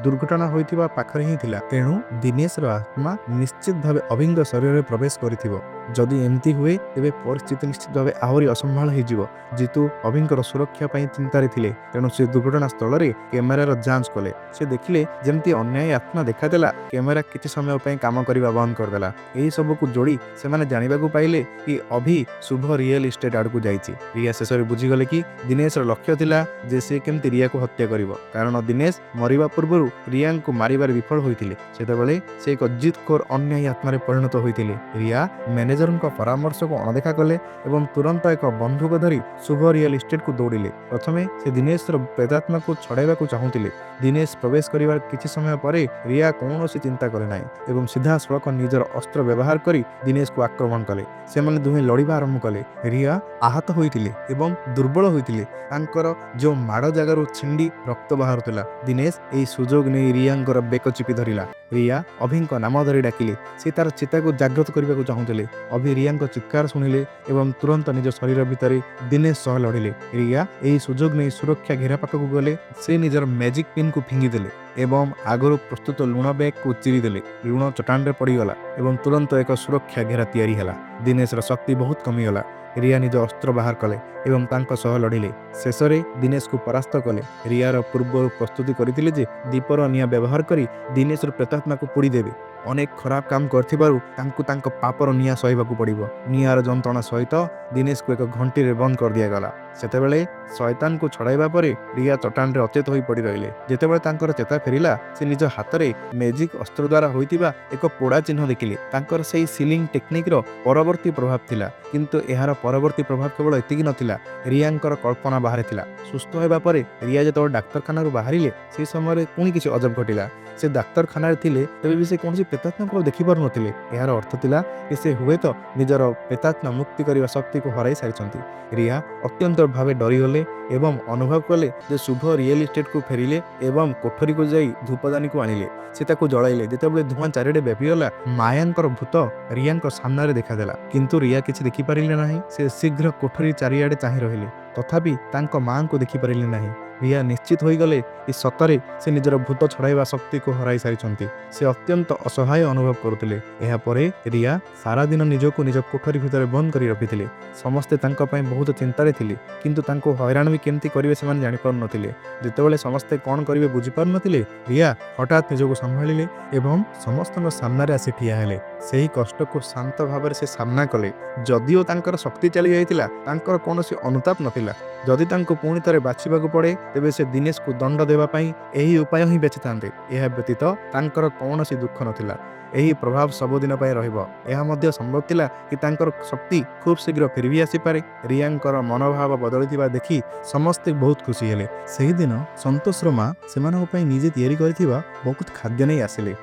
ଦୁର୍ଘଟଣା ହୋଇଥିବା ପାଖରେ ହିଁ ଥିଲା। ତେଣୁ ଦିନେଶର ଆତ୍ମା ନିଶ୍ଚିତ ଭାବେ ଅଭିଙ୍କ ଶରୀରରେ ପ୍ରବେଶ କରିଥିବ। ଯଦି ଏମିତି ହୁଏ ତେବେ ପରିସ୍ଥିତି ନିଶ୍ଚିତ ଭାବେ ଆହୁରି ଅସମ୍ଭାଳ ହେଇଯିବ। ଜିତୁ ଅଭିଙ୍କର ସୁରକ୍ଷା ପାଇଁ ଚିନ୍ତାରେ ଥିଲେ, ତେଣୁ ସେ ଦୁର୍ଘଟଣା ସ୍ଥଳରେ କ୍ୟାମେରାର ଯାଞ୍ଚ କଲେ। ସେ ଦେଖିଲେ ଯେମିତି ଅନ୍ୟାୟୀ ଆତ୍ମା ଦେଖାଦେଲା, କ୍ୟାମେରା କିଛି ସମୟ ପାଇଁ କାମ କରିବା ବନ୍ଦ କରିଦେଲା। ଏହି ସବୁକୁ ଯୋଡ଼ି ସେମାନେ ଜାଣିବାକୁ ପାଇଲେ କି ଅଭି ଶୁଭ ରିଏଲ ଇଷ୍ଟେଟ୍ ଆଡ଼କୁ ଯାଇଛି। ରିୟା ଶେଷରେ ବୁଝିଗଲେ କି ଦିନେଶର ଲକ୍ଷ୍ୟ ଥିଲା ଯେ ସେ କେମିତି ରିୟାକୁ ହତ୍ୟା କରିବ, କାରଣ ଦିନେଶ ମରିବା ପୂର୍ବରୁ ରିୟାଙ୍କୁ ମାରିବାରେ ବିଫଳ ହୋଇଥିଲେ। ସେତେବେଳେ ସେ ଏକ ଜିଦଖୋର ଅନ୍ୟାୟୀ ଆତ୍ମାରେ ପରିଣତ ହୋଇଥିଲେ। ରିୟା ମ୍ୟାନେଜରଙ୍କ ପରାମର୍ଶକୁ ଅଣଦେଖା କଲେ ଏବଂ ତୁରନ୍ତ ଏକ ବନ୍ଧୁକ ଧରି ଶୁଭ ରିଏଲ ଇଷ୍ଟେଟ୍କୁ ଦୌଡ଼ିଲେ। ପ୍ରଥମେ ସେ ଦିନେଶର ପ୍ରେତାତ୍ମାକୁ ଛଡ଼ାଇବାକୁ ଚାହୁଁଥିଲେ। ଦିନେଶ ପ୍ରବେଶ କରିବାର କିଛି ସମୟ ପରେ ରିୟା କୌଣସି ଚିନ୍ତା କଲେ ନାହିଁ ଏବଂ ସିଧାସଳଖ ନିଜର ଅସ୍ତ୍ର ବ୍ୟବହାର କରି ଦିନେଶକୁ ଆକ୍ରମଣ କଲେ। ସେମାନେ ଦୁହେଁ ଲଢ଼ିବା ଆରମ୍ଭ କଲେ। ରିୟା ଆହତ ହୋଇଥିଲେ ଏବଂ ଦୁର୍ବଳ ହୋଇଥିଲେ। ତାଙ୍କର ଯେଉଁ ମାଡ଼ ଜାଗାରୁ ଛିଣ୍ଡି ରକ୍ତ ବାହାରୁଥିଲା। ଦିନେଶ ଏହି ସୁଯୋଗ ନେଇ ରିୟାଙ୍କର ବେକ ଚିପି ଧରିଲା। ରିୟା ଅଭିଙ୍କ ନାମ ଧରି ଡାକିଲେ। ସେ ତାର ଚିତାକୁ ଜାଗ୍ରତ କରିବାକୁ ଚାହୁଁଥିଲେ। ଅଭି ରିୟାଙ୍କ ଚିତ୍କାର ଶୁଣିଲେ ଏବଂ ତୁରନ୍ତ ନିଜ ଶରୀର ଭିତରେ ଦିନେଶ ସହ ଲଢ଼ିଲେ। ରିୟା ଏହି ସୁଯୋଗ ନେଇ ସୁରକ୍ଷା ଘେରା ପାଖକୁ ଗଲେ। ସେ ନିଜର ମ୍ୟାଜିକ୍ ପିନ୍କୁ ଫିଙ୍ଗିଦେଲେ ଏବଂ ଆଗରୁ ପ୍ରସ୍ତୁତ ଲୁଣ ବ୍ୟାଗକୁ ଚିରିଦେଲେ। ଲୁଣ ଚଟାଣରେ ପଡ଼ିଗଲା ଏବଂ ତୁରନ୍ତ ଏକ ସୁରକ୍ଷା ଘେରା ତିଆରି ହେଲା। ଦିନେଶର ଶକ୍ତି ବହୁତ କମିଗଲା। ରିୟା ନିଜ ଅସ୍ତ୍ର ବାହାର କଲେ ଏବଂ ତାଙ୍କ ସହ ଲଢ଼ିଲେ। ଶେଷରେ ଦିନେଶକୁ ପରାସ୍ତ କଲେ। ରିୟାର ପୂର୍ବରୁ ପ୍ରସ୍ତୁତି କରିଥିଲେ ଯେ ଦୀପର ନିଆଁ ବ୍ୟବହାର କରି ଦିନେଶର ପ୍ରେତାତ୍ମାକୁ ପୋଡ଼ିଦେବେ। ଅନେକ ଖରାପ କାମ କରିଥିବାରୁ ତାଙ୍କୁ ତାଙ୍କ ପାପର ନିଆଁ ସହିବାକୁ ପଡ଼ିବ। ନିଆଁର ଯନ୍ତ୍ରଣା ସହିତ ଦିନେଶକୁ ଏକ ଘଣ୍ଟିରେ ବନ୍ଦ କରିଦିଆଗଲା। ସେତେବେଳେ ଶୟତାନକୁ ଛଡ଼ାଇବା ପରେ ରିୟା ଚଟାଣରେ ଅଚେତ ହୋଇ ପଡ଼ି ରହିଲେ। ଯେତେବେଳେ ତାଙ୍କର ଚେତା ଫେରିଲା, ସେ ନିଜ ହାତରେ ମ୍ୟାଜିକ୍ ଅସ୍ତ୍ର ଦ୍ୱାରା ହୋଇଥିବା ଏକ ପୋଡ଼ା ଚିହ୍ନ ଦେଖିଲେ। ତାଙ୍କର ସେହି ସିଲିଂ ଟେକ୍ନିକ୍ର ପରବର୍ତ୍ତୀ ପ୍ରଭାବ ଥିଲା, କିନ୍ତୁ ଏହାର ପରବର୍ତ୍ତୀ ପ୍ରଭାବ କେବଳ ଏତିକି ନଥିଲା, ରିୟାଙ୍କର କଳ୍ପନା ବାହାରେ ଥିଲା। ସୁସ୍ଥ ହେବା ପରେ ରିୟା ଯେତେବେଳେ ଡାକ୍ତରଖାନାରୁ ବାହାରିଲେ, ସେହି ସମୟରେ ପୁଣି କିଛି ଅଜବ ଘଟିଲା। ସେ ଡାକ୍ତରଖାନାରେ ଥିଲେ ତେବେ ବି ସେ କୌଣସି ପ୍ରେତାତ୍ମାକୁ ଦେଖିପାରୁନଥିଲେ। ଏହାର ଅର୍ଥ ଥିଲା କି ସେ ହୁଏତ ନିଜର ପ୍ରେତାତ୍ମା ମୁକ୍ତି କରିବା ଶକ୍ତିକୁ ହରାଇ ସାରିଛନ୍ତି। ରିୟା ଅତ୍ୟନ୍ତ ଭାବେ ଡରିଗଲେ ଏବଂ ଅନୁଭବ କଲେ ଯେ ଶୁଭ ରିଏଲ ଇଷ୍ଟେଟ୍କୁ ଫେରିଲେ ଏବଂ କୋଠରୀକୁ ଯାଇ ଧୂପଦାନୀକୁ ଆଣିଲେ। ସେ ତାକୁ ଜଳାଇଲେ। ଯେତେବେଳେ ଧୂଆଁ ଚାରିଆଡ଼େ ବ୍ୟାପିଗଲା, ମାୟାଙ୍କର ଭୂତ ରିୟାଙ୍କ ସାମ୍ନାରେ ଦେଖାଦେଲା, କିନ୍ତୁ ରିୟା କିଛି ଦେଖିପାରିଲେ ନାହିଁ। ସେ ଶୀଘ୍ର କୋଠରୀ ଚାରିଆଡ଼େ ଚାହିଁ ରହିଲେ, ତଥାପି ତାଙ୍କ ମାଆଙ୍କୁ ଦେଖିପାରିଲେ ନାହିଁ। ରିୟା ନିଶ୍ଚିତ ହୋଇଗଲେ କି ସତରେ ସେ ନିଜର ଭୂତ ଛଡ଼ାଇବା ଶକ୍ତିକୁ ହରାଇ ସାରିଛନ୍ତି। ସେ ଅତ୍ୟନ୍ତ ଅସହାୟ ଅନୁଭବ କରୁଥିଲେ। ଏହାପରେ ରିୟା ସାରାଦିନ ନିଜକୁ ନିଜ କୋଠରୀ ଭିତରେ ବନ୍ଦ କରି ରଖିଥିଲେ। ସମସ୍ତେ ତାଙ୍କ ପାଇଁ ବହୁତ ଚିନ୍ତାରେ ଥିଲେ, କିନ୍ତୁ ତାଙ୍କୁ ହଇରାଣ ବି କେମିତି କରିବେ ସେମାନେ ଜାଣିପାରୁନଥିଲେ। ଯେତେବେଳେ ସମସ୍ତେ କ'ଣ କରିବେ ବୁଝିପାରୁନଥିଲେ, ରିୟା ହଠାତ୍ ନିଜକୁ ସମ୍ଭାଳିଲେ ଏବଂ ସମସ୍ତଙ୍କ ସାମ୍ନାରେ ଆସି ଠିଆ ହେଲେ। ସେହି କଷ୍ଟକୁ ଶାନ୍ତ ଭାବରେ ସେ ସାମ୍ନା କଲେ। ଯଦିଓ ତାଙ୍କର ଶକ୍ତି ଚାଲିଯାଇଥିଲା, ତାଙ୍କର କୌଣସି ଅନୁତାପ ନଥିଲା। ଯଦି ତାଙ୍କୁ ପୁଣି ଥରେ ବାଛିବାକୁ ପଡ଼େ, ତେବେ ସେ ଦିନେଶକୁ ଦଣ୍ଡ ଦେବା ପାଇଁ ଏହି ଉପାୟ ହିଁ ବାଛିଥାନ୍ତେ। ଏହା ବ୍ୟତୀତ ତାଙ୍କର କୌଣସି ଦୁଃଖ ନଥିଲା। ଏହି ପ୍ରଭାବ ସବୁଦିନ ପାଇଁ ରହିବ। ଏହା ମଧ୍ୟ ସମ୍ଭବ ଥିଲା କି ତାଙ୍କର ଶକ୍ତି ଖୁବ୍ ଶୀଘ୍ର ଫେରିବି ଆସିପାରେ। ରିୟାଙ୍କର ମନୋଭାବ ବଦଳିଥିବା ଦେଖି ସମସ୍ତେ ବହୁତ ଖୁସି ହେଲେ। ସେହିଦିନ ସନ୍ତୋଷର ମା ସେମାନଙ୍କ ପାଇଁ ନିଜେ ତିଆରି କରିଥିବା ବହୁତ ଖାଦ୍ୟ ନେଇ ଆସିଲେ।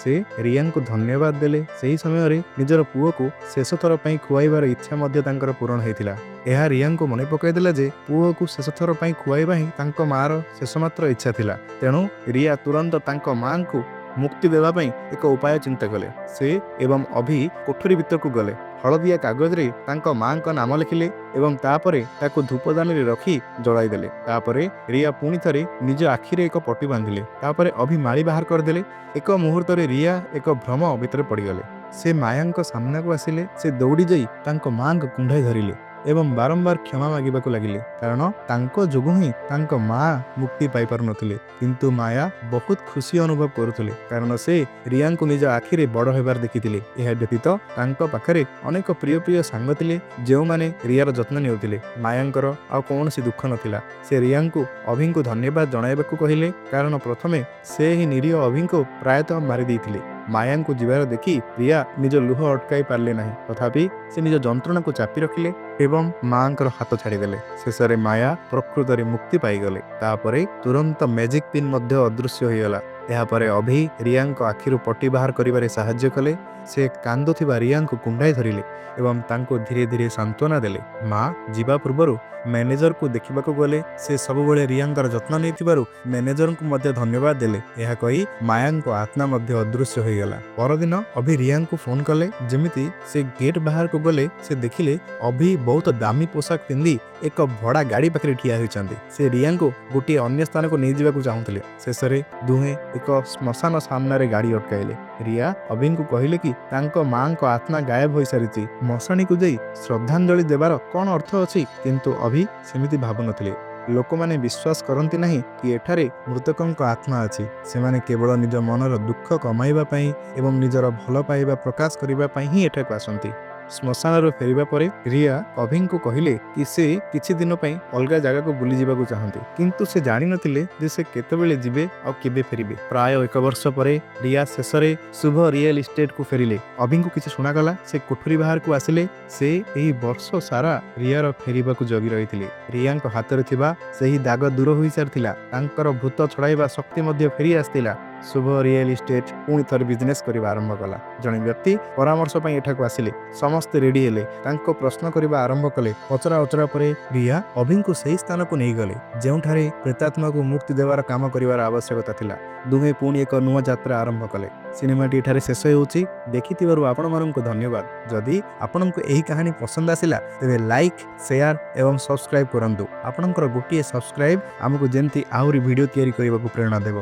ସେ ରିୟାଙ୍କୁ ଧନ୍ୟବାଦ ଦେଲେ। ସେହି ସମୟରେ ନିଜର ପୁଅକୁ ଶେଷ ଥର ପାଇଁ ଖୁଆଇବାର ଇଚ୍ଛା ମଧ୍ୟ ତାଙ୍କର ପୂରଣ ହୋଇଥିଲା। ଏହା ରିୟାଙ୍କୁ ମନେ ପକାଇଦେଲା ଯେ ପୁଅକୁ ଶେଷ ଥର ପାଇଁ ଖୁଆଇବା ହିଁ ତାଙ୍କ ମାଆର ଶେଷ ମାତ୍ର ଇଚ୍ଛା ଥିଲା। ତେଣୁ ରିୟା ତୁରନ୍ତ ତାଙ୍କ ମାଆଙ୍କୁ ମୁକ୍ତି ଦେବା ପାଇଁ ଏକ ଉପାୟ ଚିନ୍ତା କଲେ। ସେ ଏବଂ ଅଭି କୋଠରୀ ଭିତରକୁ ଗଲେ। ହଳଦିଆ କାଗଜରେ ତାଙ୍କ ମାଆଙ୍କ ନାମ ଲେଖିଲେ ଏବଂ ତାପରେ ତାକୁ ଧୂପଦାନୀରେ ରଖି ଜଳାଇଦେଲେ। ତାପରେ ରିୟା ପୁଣି ଥରେ ନିଜ ଆଖିରେ ଏକ ପଟି ବାନ୍ଧିଲେ। ତାପରେ ଅଭି ମାଳି ବାହାର କରିଦେଲେ। ଏକ ମୁହୂର୍ତ୍ତରେ ରିୟା ଏକ ଭ୍ରମ ଭିତରେ ପଡ଼ିଗଲେ। ସେ ମାୟାଙ୍କ ସାମ୍ନାକୁ ଆସିଲେ। ସେ ଦୌଡ଼ି ଯାଇ ତାଙ୍କ ମାଆଙ୍କ କୁଣ୍ଢାଇ ଧରିଲେ ଏବଂ ବାରମ୍ବାର କ୍ଷମା ମାଗିବାକୁ ଲାଗିଲେ, କାରଣ ତାଙ୍କ ଯୋଗୁଁ ହିଁ ତାଙ୍କ ମାଆ ମୁକ୍ତି ପାଇପାରୁନଥିଲେ। କିନ୍ତୁ ମାୟା ବହୁତ ଖୁସି ଅନୁଭବ କରୁଥିଲେ, କାରଣ ସେ ରିୟାଙ୍କୁ ନିଜ ଆଖିରେ ବଡ଼ ହେବାର ଦେଖିଥିଲେ। ଏହା ବ୍ୟତୀତ ତାଙ୍କ ପାଖରେ ଅନେକ ପ୍ରିୟ ପ୍ରିୟ ସାଙ୍ଗ ଥିଲେ, ଯେଉଁମାନେ ରିୟାର ଯତ୍ନ ନେଉଥିଲେ। ମାୟାଙ୍କର ଆଉ କୌଣସି ଦୁଃଖ ନଥିଲା। ସେ ରିୟାଙ୍କୁ ଅଭିଙ୍କୁ ଧନ୍ୟବାଦ ଜଣାଇବାକୁ କହିଲେ, କାରଣ ପ୍ରଥମେ ସେ ହିଁ ନିରୀହ ଅଭିଙ୍କୁ ପ୍ରାୟତଃ ମାରିଦେଇଥିଲେ। ମାୟାଙ୍କୁ ଯିବାର ଦେଖି ରିୟା ନିଜ ଲୁହ ଅଟକାଇ ପାରିଲେ ନାହିଁ, ତଥାପି ସେ ନିଜ ଯନ୍ତ୍ରଣାକୁ ଚାପି ରଖିଲେ ଏବଂ ମାଆଙ୍କର ହାତ ଛାଡ଼ିଦେଲେ। ଶେଷରେ ମାୟା ପ୍ରକୃତରେ ମୁକ୍ତି ପାଇଗଲେ। ତାପରେ ତୁରନ୍ତ ମ୍ୟାଜିକ୍ ପିନ୍ ମଧ୍ୟ ଅଦୃଶ୍ୟ ହୋଇଗଲା। ଏହାପରେ ଅଭି ରିୟାଙ୍କ ଆଖିରୁ ପଟି ବାହାର କରିବାରେ ସାହାଯ୍ୟ କଲେ ସେ କାନ୍ଦୁଥିବା ରିୟାଙ୍କୁ କୁଣ୍ଡାଇ ଧରିଲେ ଏବଂ ତାଙ୍କୁ ଧୀରେ ଧୀରେ ସାନ୍ତ୍ୱନା ଦେଲେ। ମା ଯିବା ପୂର୍ବରୁ ମ୍ୟାନେଜରକୁ ଦେଖିବାକୁ ଗଲେ। ସେ ସବୁବେଳେ ରିୟାଙ୍କର ଯତ୍ନ ନେଇଥିବାରୁ ମ୍ୟାନେଜରଙ୍କୁ ମଧ୍ୟ ଧନ୍ୟବାଦ ଦେଲେ। ଏହା କହି ମାୟାଙ୍କ ଆତ୍ମା ମଧ୍ୟ ଅଦୃଶ୍ୟ ହୋଇଗଲା। ପରଦିନ ଅଭି ରିୟାଙ୍କୁ ଫୋନ କଲେ। ଯେମିତି ସେ ଗେଟ୍ ବାହାରକୁ ଗଲେ ସେ ଦେଖିଲେ ଅଭି ବହୁତ ଦାମୀ ପୋଷାକ ପିନ୍ଧି ଏକ ଭଡ଼ା ଗାଡ଼ି ପାଖରେ ଠିଆ ହୋଇଛନ୍ତି। ସେ ରିୟାଙ୍କୁ ଗୋଟିଏ ଅନ୍ୟ ସ୍ଥାନକୁ ନେଇଯିବାକୁ ଚାହୁଁଥିଲେ। ଶେଷରେ ଦୁହେଁ ଏକ ଶ୍ମଶାନ ସାମ୍ନାରେ ଗାଡ଼ି ଅଟକାଇଲେ। ରିୟା ଅଭିଙ୍କୁ କହିଲେ କି ତାଙ୍କ ମାଙ୍କ ଆତ୍ମା ଗାୟବ ହୋଇସାରିଛି, ମଶାଣୀକୁ ଯାଇ ଶ୍ରଦ୍ଧାଞ୍ଜଳି ଦେବାର କ'ଣ ଅର୍ଥ ଅଛି? କିନ୍ତୁ ଅଭି ସେମିତି ଭାବୁନଥିଲେ। ଲୋକମାନେ ବିଶ୍ୱାସ କରନ୍ତି ନାହିଁ କି ଏଠାରେ ମୃତକଙ୍କ ଆତ୍ମା ଅଛି। ସେମାନେ କେବଳ ନିଜ ମନର ଦୁଃଖ କମାଇବା ପାଇଁ ଏବଂ ନିଜର ଭଲ ପାଇବା ପ୍ରକାଶ କରିବା ପାଇଁ ହିଁ ଏଠାକୁ ଆସନ୍ତି। ଶ୍ମଶାନରୁ ଫେରିବା ପରେ ରିୟା ଅଭିଙ୍କୁ କହିଲେ କି ସେ କିଛି ଦିନ ପାଇଁ ଅଲଗା ଜାଗାକୁ ବୁଲିଯିବାକୁ ଚାହାନ୍ତି, କିନ୍ତୁ ସେ ଜାଣିନଥିଲେ ଯେ ସେ କେତେବେଳେ ଯିବେ ଆଉ କେବେ ଫେରିବେ। ପ୍ରାୟ 1 ବର୍ଷ ପରେ ରିୟା ଶେଷରେ ଶୁଭ ରିଏଲ ଇଷ୍ଟେଟକୁ ଫେରିଲେ। ଅଭିଙ୍କୁ କିଛି ଶୁଣାଗଲା। ସେ କୋଠରୀ ବାହାରକୁ ଆସିଲେ। ସେ ଏହି ବର୍ଷ ସାରା ରିୟାର ଫେରିବାକୁ ଜଗି ରହିଥିଲେ। ରିୟାଙ୍କ ହାତରେ ଥିବା ସେହି ଦାଗ ଦୂର ହୋଇସାରିଥିଲା। ତାଙ୍କର ଭୂତ ଛଡ଼ାଇବା ଶକ୍ତି ମଧ୍ୟ ଫେରି ଆସିଥିଲା। ଶୁଭ ରିଏଲ ଇଷ୍ଟେଟ ପୁଣି ଥରେ ବିଜନେସ୍ କରିବା ଆରମ୍ଭ କଲା। ଜଣେ ବ୍ୟକ୍ତି ପରାମର୍ଶ ପାଇଁ ଏଠାକୁ ଆସିଲେ। ସମସ୍ତେ ରେଡି ହେଲେ। ତାଙ୍କ ପ୍ରଶ୍ନ କରିବା ଆରମ୍ଭ କଲେ। ପଚରା ଉଚରା ପରେ ରିୟା ଅଭିଙ୍କୁ ସେହି ସ୍ଥାନକୁ ନେଇଗଲେ ଯେଉଁଠାରେ ପ୍ରେତାତ୍ମାକୁ ମୁକ୍ତି ଦେବାର କାମ କରିବାର ଆବଶ୍ୟକତା ଥିଲା। ଦୁହେଁ ପୁଣି ଏକ ନୂଆ ଯାତ୍ରା ଆରମ୍ଭ କଲେ। ସିନେମାଟି ଏଠାରେ ଶେଷ ହେଉଛି। ଦେଖିଥିବାରୁ ଆପଣମାନଙ୍କୁ ଧନ୍ୟବାଦ। ଯଦି ଆପଣଙ୍କୁ ଏହି କାହାଣୀ ପସନ୍ଦ ଆସିଲା ତେବେ ଲାଇକ୍, ସେୟାର ଏବଂ ସବସ୍କ୍ରାଇବ୍ କରନ୍ତୁ। ଆପଣଙ୍କର ଗୋଟିଏ ସବସ୍କ୍ରାଇବ୍ ଆମକୁ ଯେମିତି ଆହୁରି ଭିଡ଼ିଓ ତିଆରି କରିବାକୁ ପ୍ରେରଣା ଦେବ।